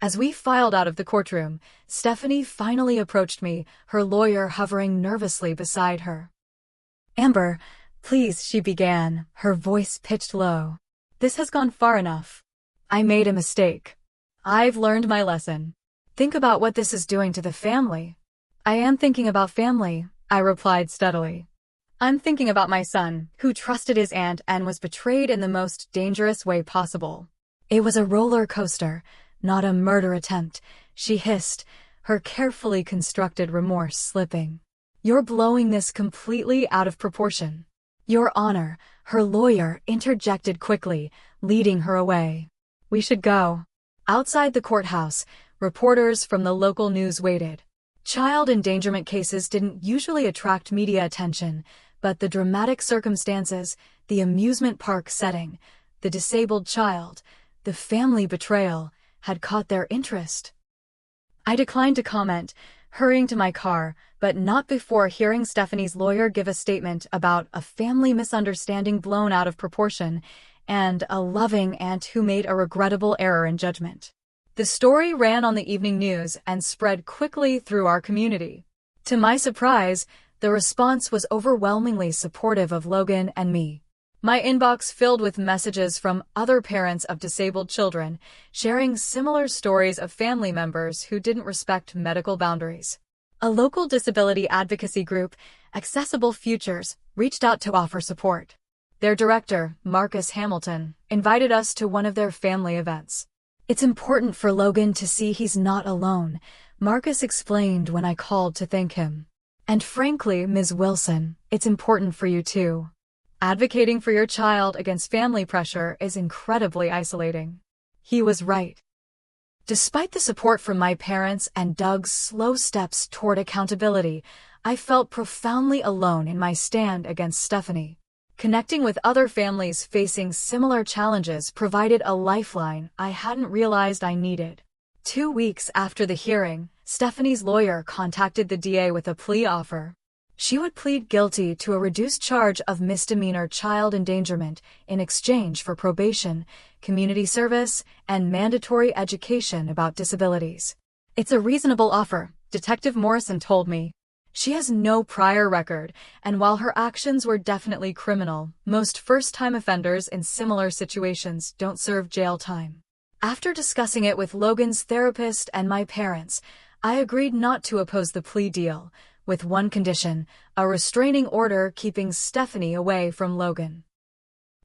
As we filed out of the courtroom, Stephanie finally approached me, her lawyer hovering nervously beside her. "Amber, please," she began, her voice pitched low. "This has gone far enough. I made a mistake. I've learned my lesson. Think about what this is doing to the family." "I am thinking about family," I replied steadily. "I'm thinking about my son, who trusted his aunt and was betrayed in the most dangerous way possible. It was a roller coaster, not a murder attempt," she hissed, her carefully constructed remorse slipping. "You're blowing this completely out of proportion." "Your Honor," her lawyer interjected quickly, leading her away. "We should go." Outside the courthouse, reporters from the local news waited. Child endangerment cases didn't usually attract media attention, but the dramatic circumstances, the amusement park setting, the disabled child, the family betrayal, had caught their interest. I declined to comment, hurrying to my car, but not before hearing Stephanie's lawyer give a statement about a family misunderstanding blown out of proportion and a loving aunt who made a regrettable error in judgment. The story ran on the evening news and spread quickly through our community. To my surprise, the response was overwhelmingly supportive of Logan and me. My inbox filled with messages from other parents of disabled children, sharing similar stories of family members who didn't respect medical boundaries. A local disability advocacy group, Accessible Futures, reached out to offer support. Their director, Marcus Hamilton, invited us to one of their family events. "It's important for Logan to see he's not alone," Marcus explained when I called to thank him. "And frankly, Ms. Wilson, it's important for you too. Advocating for your child against family pressure is incredibly isolating." He was right. Despite the support from my parents and Doug's slow steps toward accountability, I felt profoundly alone in my stand against Stephanie. Connecting with other families facing similar challenges provided a lifeline I hadn't realized I needed. 2 weeks after the hearing, Stephanie's lawyer contacted the DA with a plea offer. She would plead guilty to a reduced charge of misdemeanor child endangerment in exchange for probation, community service, and mandatory education about disabilities. "It's a reasonable offer," Detective Morrison told me. "She has no prior record, and while her actions were definitely criminal, most first-time offenders in similar situations don't serve jail time." After discussing it with Logan's therapist and my parents, I agreed not to oppose the plea deal, with one condition: a restraining order keeping Stephanie away from Logan.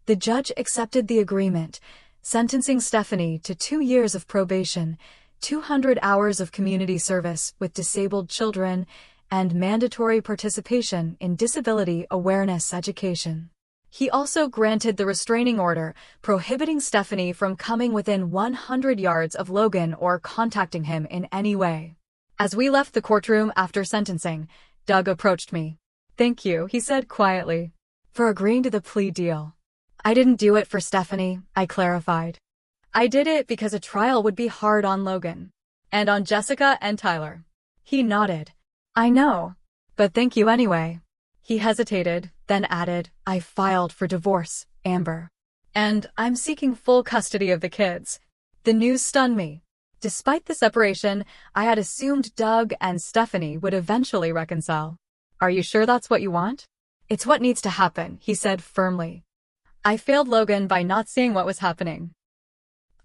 The judge accepted the agreement, sentencing Stephanie to 2 years of probation, 200 hours of community service with disabled children, and mandatory participation in disability awareness education. He also granted the restraining order, prohibiting Stephanie from coming within 100 yards of Logan or contacting him in any way. As we left the courtroom after sentencing, Doug approached me. "Thank you," he said quietly, "for agreeing to the plea deal." "I didn't do it for Stephanie," I clarified. "I did it because a trial would be hard on Logan. And on Jessica and Tyler." He nodded. "I know. But thank you anyway." He hesitated, then added, "I filed for divorce, Amber. And I'm seeking full custody of the kids." The news stunned me. Despite the separation, I had assumed Doug and Stephanie would eventually reconcile. "Are you sure that's what you want?" "It's what needs to happen," he said firmly. I failed Logan by not seeing what was happening.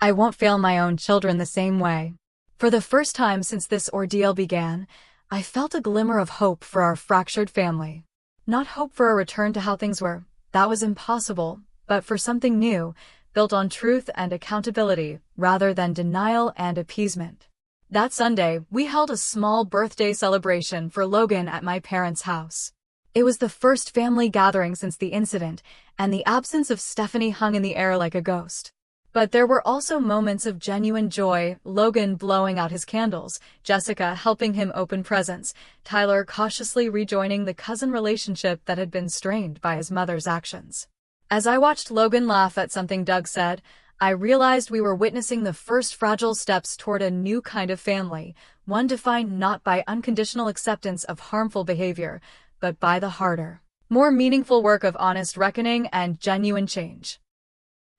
I won't fail my own children the same way. For the first time since this ordeal began, I felt a glimmer of hope for our fractured family. Not hope for a return to how things were, that was impossible, but for something new, built on truth and accountability rather than denial and appeasement. That Sunday, we held a small birthday celebration for Logan at my parents' house. It was the first family gathering since the incident, and the absence of Stephanie hung in the air like a ghost. But there were also moments of genuine joy, Logan blowing out his candles, Jessica helping him open presents, Tyler cautiously rejoining the cousin relationship that had been strained by his mother's actions. As I watched Logan laugh at something Doug said, I realized we were witnessing the first fragile steps toward a new kind of family, one defined not by unconditional acceptance of harmful behavior, but by the harder, more meaningful work of honest reckoning and genuine change.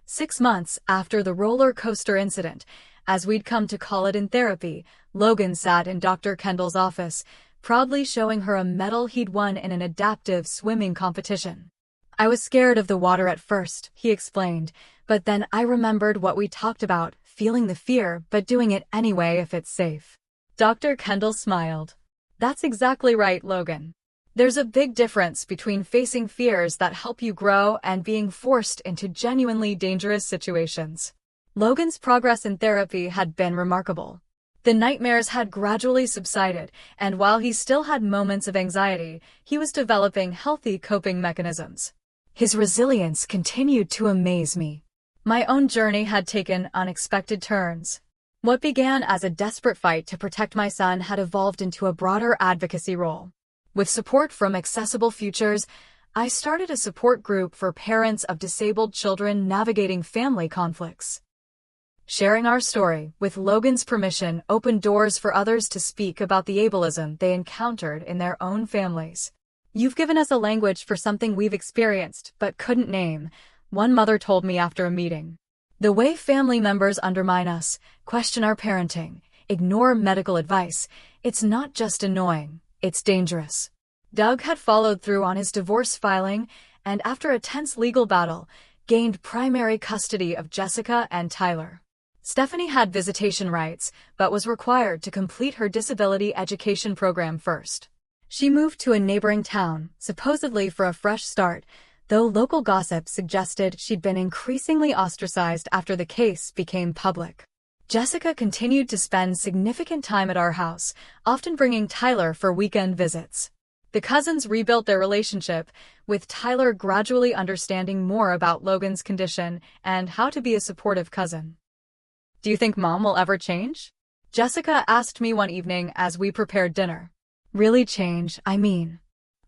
6 months after the roller coaster incident, as we'd come to call it in therapy, Logan sat in Dr. Kendall's office, proudly showing her a medal he'd won in an adaptive swimming competition. I was scared of the water at first, he explained, but then I remembered what we talked about, feeling the fear but doing it anyway if it's safe. Dr. Kendall smiled. That's exactly right, Logan. There's a big difference between facing fears that help you grow and being forced into genuinely dangerous situations. Logan's progress in therapy had been remarkable. The nightmares had gradually subsided, and while he still had moments of anxiety, he was developing healthy coping mechanisms. His resilience continued to amaze me. My own journey had taken unexpected turns. What began as a desperate fight to protect my son had evolved into a broader advocacy role. With support from Accessible Futures, I started a support group for parents of disabled children navigating family conflicts. Sharing our story, with Logan's permission, opened doors for others to speak about the ableism they encountered in their own families. You've given us a language for something we've experienced but couldn't name, one mother told me after a meeting. The way family members undermine us, question our parenting, ignore medical advice, it's not just annoying. It's dangerous. Doug had followed through on his divorce filing and, after a tense legal battle, gained primary custody of Jessica and Tyler. Stephanie had visitation rights, but was required to complete her disability education program first. She moved to a neighboring town, supposedly for a fresh start, though local gossip suggested she'd been increasingly ostracized after the case became public. Jessica continued to spend significant time at our house, often bringing Tyler for weekend visits. The cousins rebuilt their relationship, with Tyler gradually understanding more about Logan's condition and how to be a supportive cousin. Do you think Mom will ever change? Jessica asked me one evening as we prepared dinner. Really change, I mean.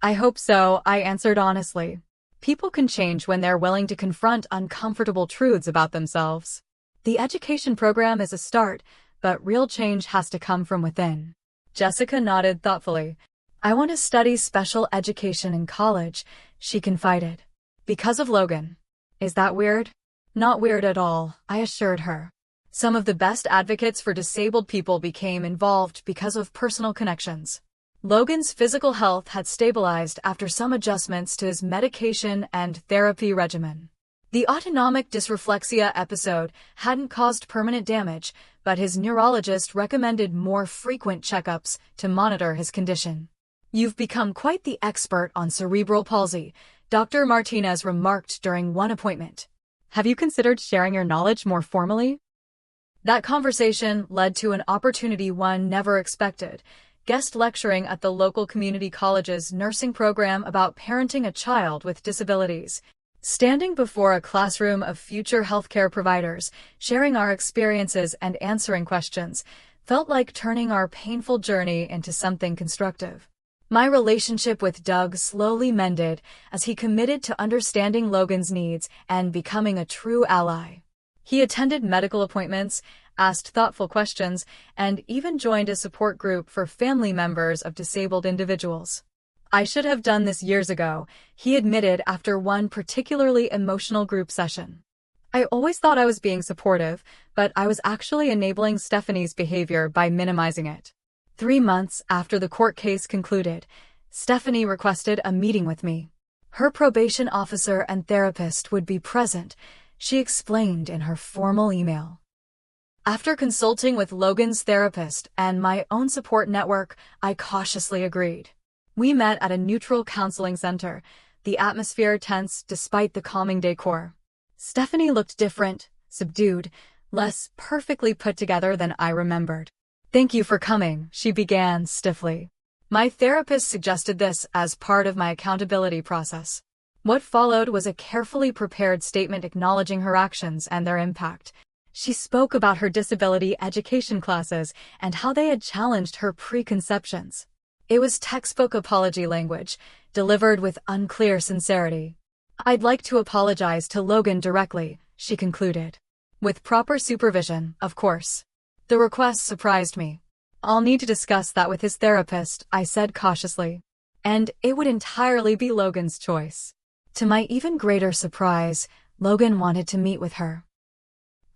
I hope so, I answered honestly. People can change when they're willing to confront uncomfortable truths about themselves. The education program is a start, but real change has to come from within. Jessica nodded thoughtfully. I want to study special education in college, she confided. Because of Logan. Is that weird? Not weird at all, I assured her. Some of the best advocates for disabled people became involved because of personal connections. Logan's physical health had stabilized after some adjustments to his medication and therapy regimen. The autonomic dysreflexia episode hadn't caused permanent damage, but his neurologist recommended more frequent checkups to monitor his condition. You've become quite the expert on cerebral palsy, Dr. Martinez remarked during one appointment. Have you considered sharing your knowledge more formally? That conversation led to an opportunity one never expected, guest lecturing at the local community college's nursing program about parenting a child with disabilities. Standing before a classroom of future healthcare providers, sharing our experiences and answering questions, felt like turning our painful journey into something constructive. My relationship with Doug slowly mended as he committed to understanding Logan's needs and becoming a true ally. He attended medical appointments, asked thoughtful questions, and even joined a support group for family members of disabled individuals. I should have done this years ago, he admitted after one particularly emotional group session. I always thought I was being supportive, but I was actually enabling Stephanie's behavior by minimizing it. 3 months after the court case concluded, Stephanie requested a meeting with me. Her probation officer and therapist would be present, she explained in her formal email. After consulting with Logan's therapist and my own support network, I cautiously agreed. We met at a neutral counseling center, the atmosphere tense despite the calming decor. Stephanie looked different, subdued, less perfectly put together than I remembered. Thank you for coming, she began stiffly. My therapist suggested this as part of my accountability process. What followed was a carefully prepared statement acknowledging her actions and their impact. She spoke about her disability education classes and how they had challenged her preconceptions. It was textbook apology language, delivered with unclear sincerity. I'd like to apologize to Logan directly, she concluded. With proper supervision, of course. The request surprised me. I'll need to discuss that with his therapist, I said cautiously. And it would entirely be Logan's choice. To my even greater surprise, Logan wanted to meet with her.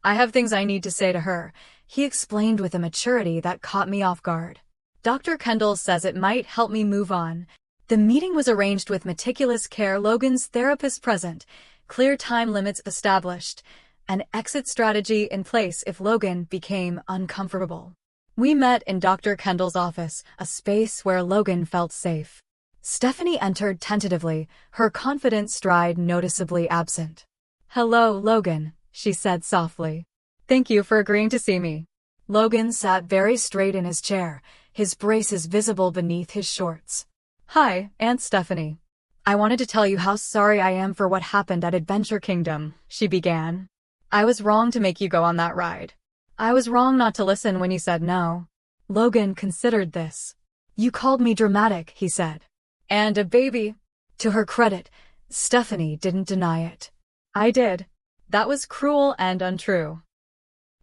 I have things I need to say to her, he explained with a maturity that caught me off guard. Dr. Kendall says it might help me move on. The meeting was arranged with meticulous care, Logan's therapist present, clear time limits established, an exit strategy in place if Logan became uncomfortable. We met in Dr. Kendall's office, a space where Logan felt safe. Stephanie entered tentatively, her confident stride noticeably absent. Hello, Logan, she said softly. Thank you for agreeing to see me. Logan sat very straight in his chair, his braces visible beneath his shorts. Hi, Aunt Stephanie. I wanted to tell you how sorry I am for what happened at Adventure Kingdom, she began. I was wrong to make you go on that ride. I was wrong not to listen when you said no. Logan considered this. You called me dramatic, he said. And a baby. To her credit, Stephanie didn't deny it. I did. That was cruel and untrue.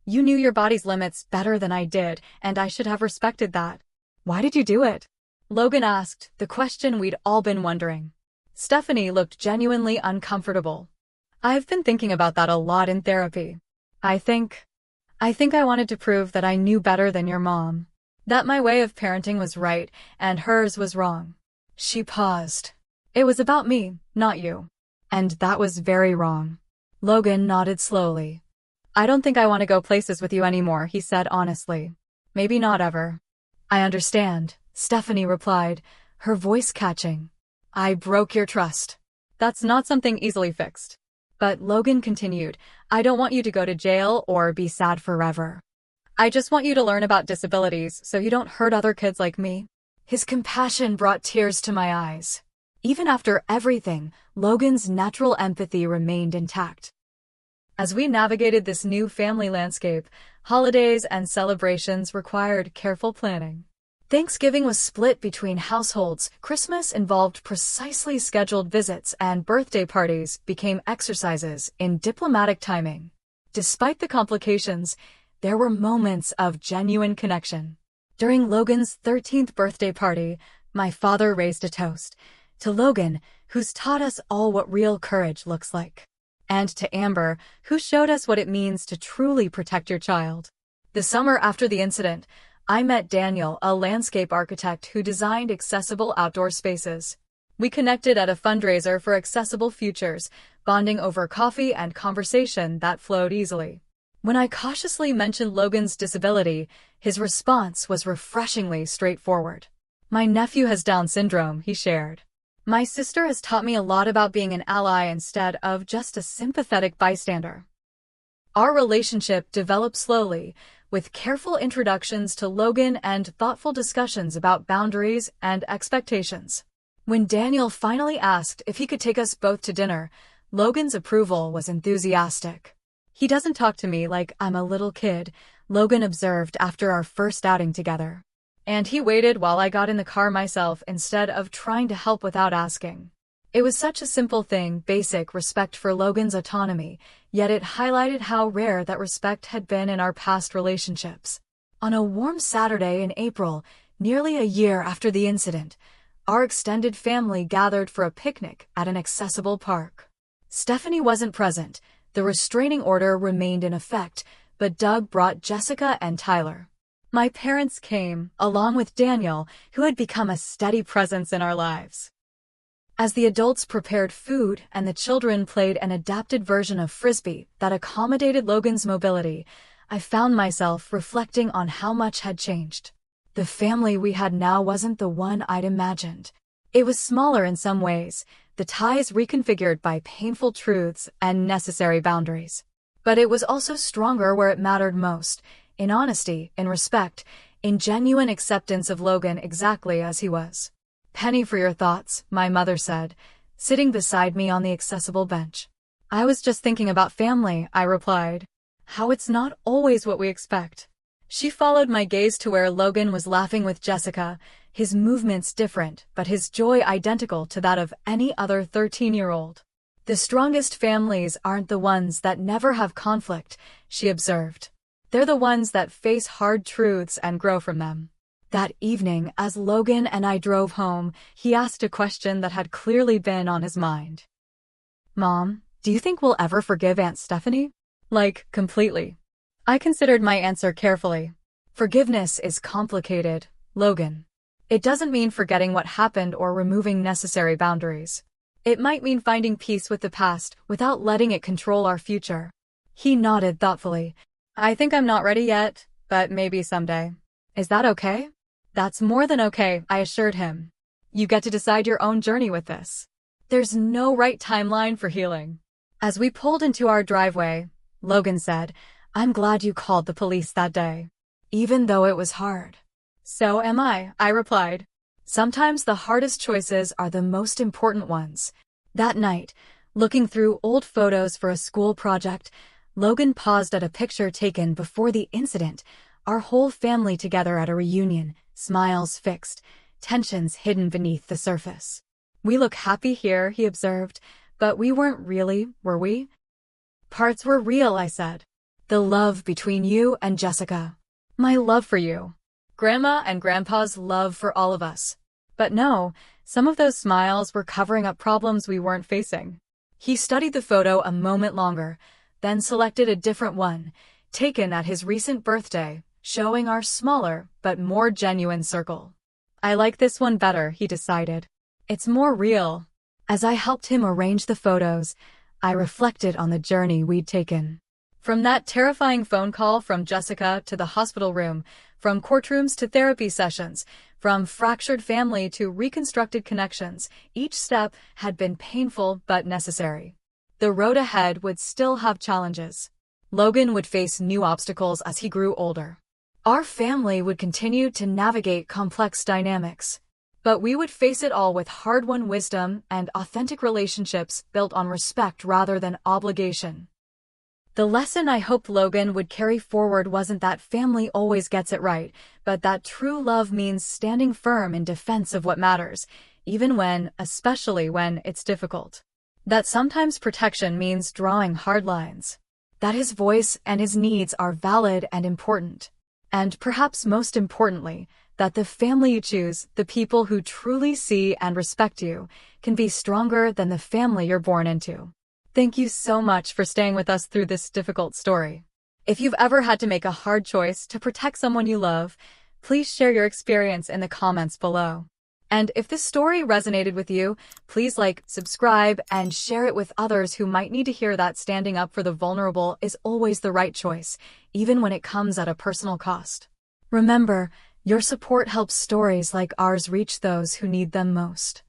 You knew your body's limits better than I did, and I should have respected that. Why did you do it? Logan asked, the question we'd all been wondering. Stephanie looked genuinely uncomfortable. I've been thinking about that a lot in therapy. I think I wanted to prove that I knew better than your mom. That my way of parenting was right, and hers was wrong. She paused. It was about me, not you. And that was very wrong. Logan nodded slowly. I don't think I want to go places with you anymore, he said honestly. Maybe not ever. I understand, Stephanie replied, her voice catching. I broke your trust. That's not something easily fixed. But Logan continued, I don't want you to go to jail or be sad forever. I just want you to learn about disabilities so you don't hurt other kids like me. His compassion brought tears to my eyes. Even after everything, Logan's natural empathy remained intact. As we navigated this new family landscape, holidays and celebrations required careful planning. Thanksgiving was split between households, Christmas involved precisely scheduled visits, and birthday parties became exercises in diplomatic timing. Despite the complications, there were moments of genuine connection. During Logan's 13th birthday party, my father raised a toast to Logan, who's taught us all what real courage looks like, and to Amber, who showed us what it means to truly protect your child. The summer after the incident, I met Daniel, a landscape architect who designed accessible outdoor spaces. We connected at a fundraiser for Accessible Futures, bonding over coffee and conversation that flowed easily. When I cautiously mentioned Logan's disability, his response was refreshingly straightforward. My nephew has Down syndrome, he shared. My sister has taught me a lot about being an ally instead of just a sympathetic bystander. Our relationship developed slowly, with careful introductions to Logan and thoughtful discussions about boundaries and expectations. When Daniel finally asked if he could take us both to dinner, Logan's approval was enthusiastic. He doesn't talk to me like I'm a little kid, Logan observed after our first outing together. And he waited while I got in the car myself instead of trying to help without asking. It was such a simple thing, basic respect for Logan's autonomy, yet it highlighted how rare that respect had been in our past relationships. On a warm Saturday in April, nearly a year after the incident, our extended family gathered for a picnic at an accessible park. Stephanie wasn't present. The restraining order remained in effect, but Doug brought Jessica and Tyler. My parents came, along with Daniel, who had become a steady presence in our lives. As the adults prepared food and the children played an adapted version of Frisbee that accommodated Logan's mobility, I found myself reflecting on how much had changed. The family we had now wasn't the one I'd imagined. It was smaller in some ways, the ties reconfigured by painful truths and necessary boundaries. But it was also stronger where it mattered most, in honesty, in respect, in genuine acceptance of Logan exactly as he was. "Penny for your thoughts," my mother said, sitting beside me on the accessible bench. "I was just thinking about family," I replied. "How it's not always what we expect." She followed my gaze to where Logan was laughing with Jessica, his movements different, but his joy identical to that of any other 13-year-old. "The strongest families aren't the ones that never have conflict," she observed. "They're the ones that face hard truths and grow from them." That evening, as Logan and I drove home, he asked a question that had clearly been on his mind. "Mom, do you think we'll ever forgive Aunt Stephanie?" Like, completely. I considered my answer carefully. Forgiveness is complicated, Logan. It doesn't mean forgetting what happened or removing necessary boundaries. It might mean finding peace with the past without letting it control our future. He nodded thoughtfully. "I think I'm not ready yet, but maybe someday." "Is that okay?" "That's more than okay," I assured him. "You get to decide your own journey with this. There's no right timeline for healing." As we pulled into our driveway, Logan said, "I'm glad you called the police that day. Even though it was hard." "So am I replied. "Sometimes the hardest choices are the most important ones." That night, looking through old photos for a school project, Logan paused at a picture taken before the incident, our whole family together at a reunion, smiles fixed, tensions hidden beneath the surface. "We look happy here," he observed, "but we weren't really, were we?" "Parts were real," I said. "The love between you and Jessica. My love for you. Grandma and Grandpa's love for all of us. But no, some of those smiles were covering up problems we weren't facing." He studied the photo a moment longer, then selected a different one, taken at his recent birthday, showing our smaller but more genuine circle. "I like this one better," he decided. "It's more real." As I helped him arrange the photos, I reflected on the journey we'd taken. From that terrifying phone call from Jessica to the hospital room, from courtrooms to therapy sessions, from fractured family to reconstructed connections, each step had been painful but necessary. The road ahead would still have challenges. Logan would face new obstacles as he grew older. Our family would continue to navigate complex dynamics. But we would face it all with hard-won wisdom and authentic relationships built on respect rather than obligation. The lesson I hoped Logan would carry forward wasn't that family always gets it right, but that true love means standing firm in defense of what matters, especially when it's difficult. That sometimes protection means drawing hard lines. That his voice and his needs are valid and important. And perhaps most importantly, that the family you choose, the people who truly see and respect you, can be stronger than the family you're born into. Thank you so much for staying with us through this difficult story. If you've ever had to make a hard choice to protect someone you love, please share your experience in the comments below. And if this story resonated with you, please like, subscribe, and share it with others who might need to hear that standing up for the vulnerable is always the right choice, even when it comes at a personal cost. Remember, your support helps stories like ours reach those who need them most.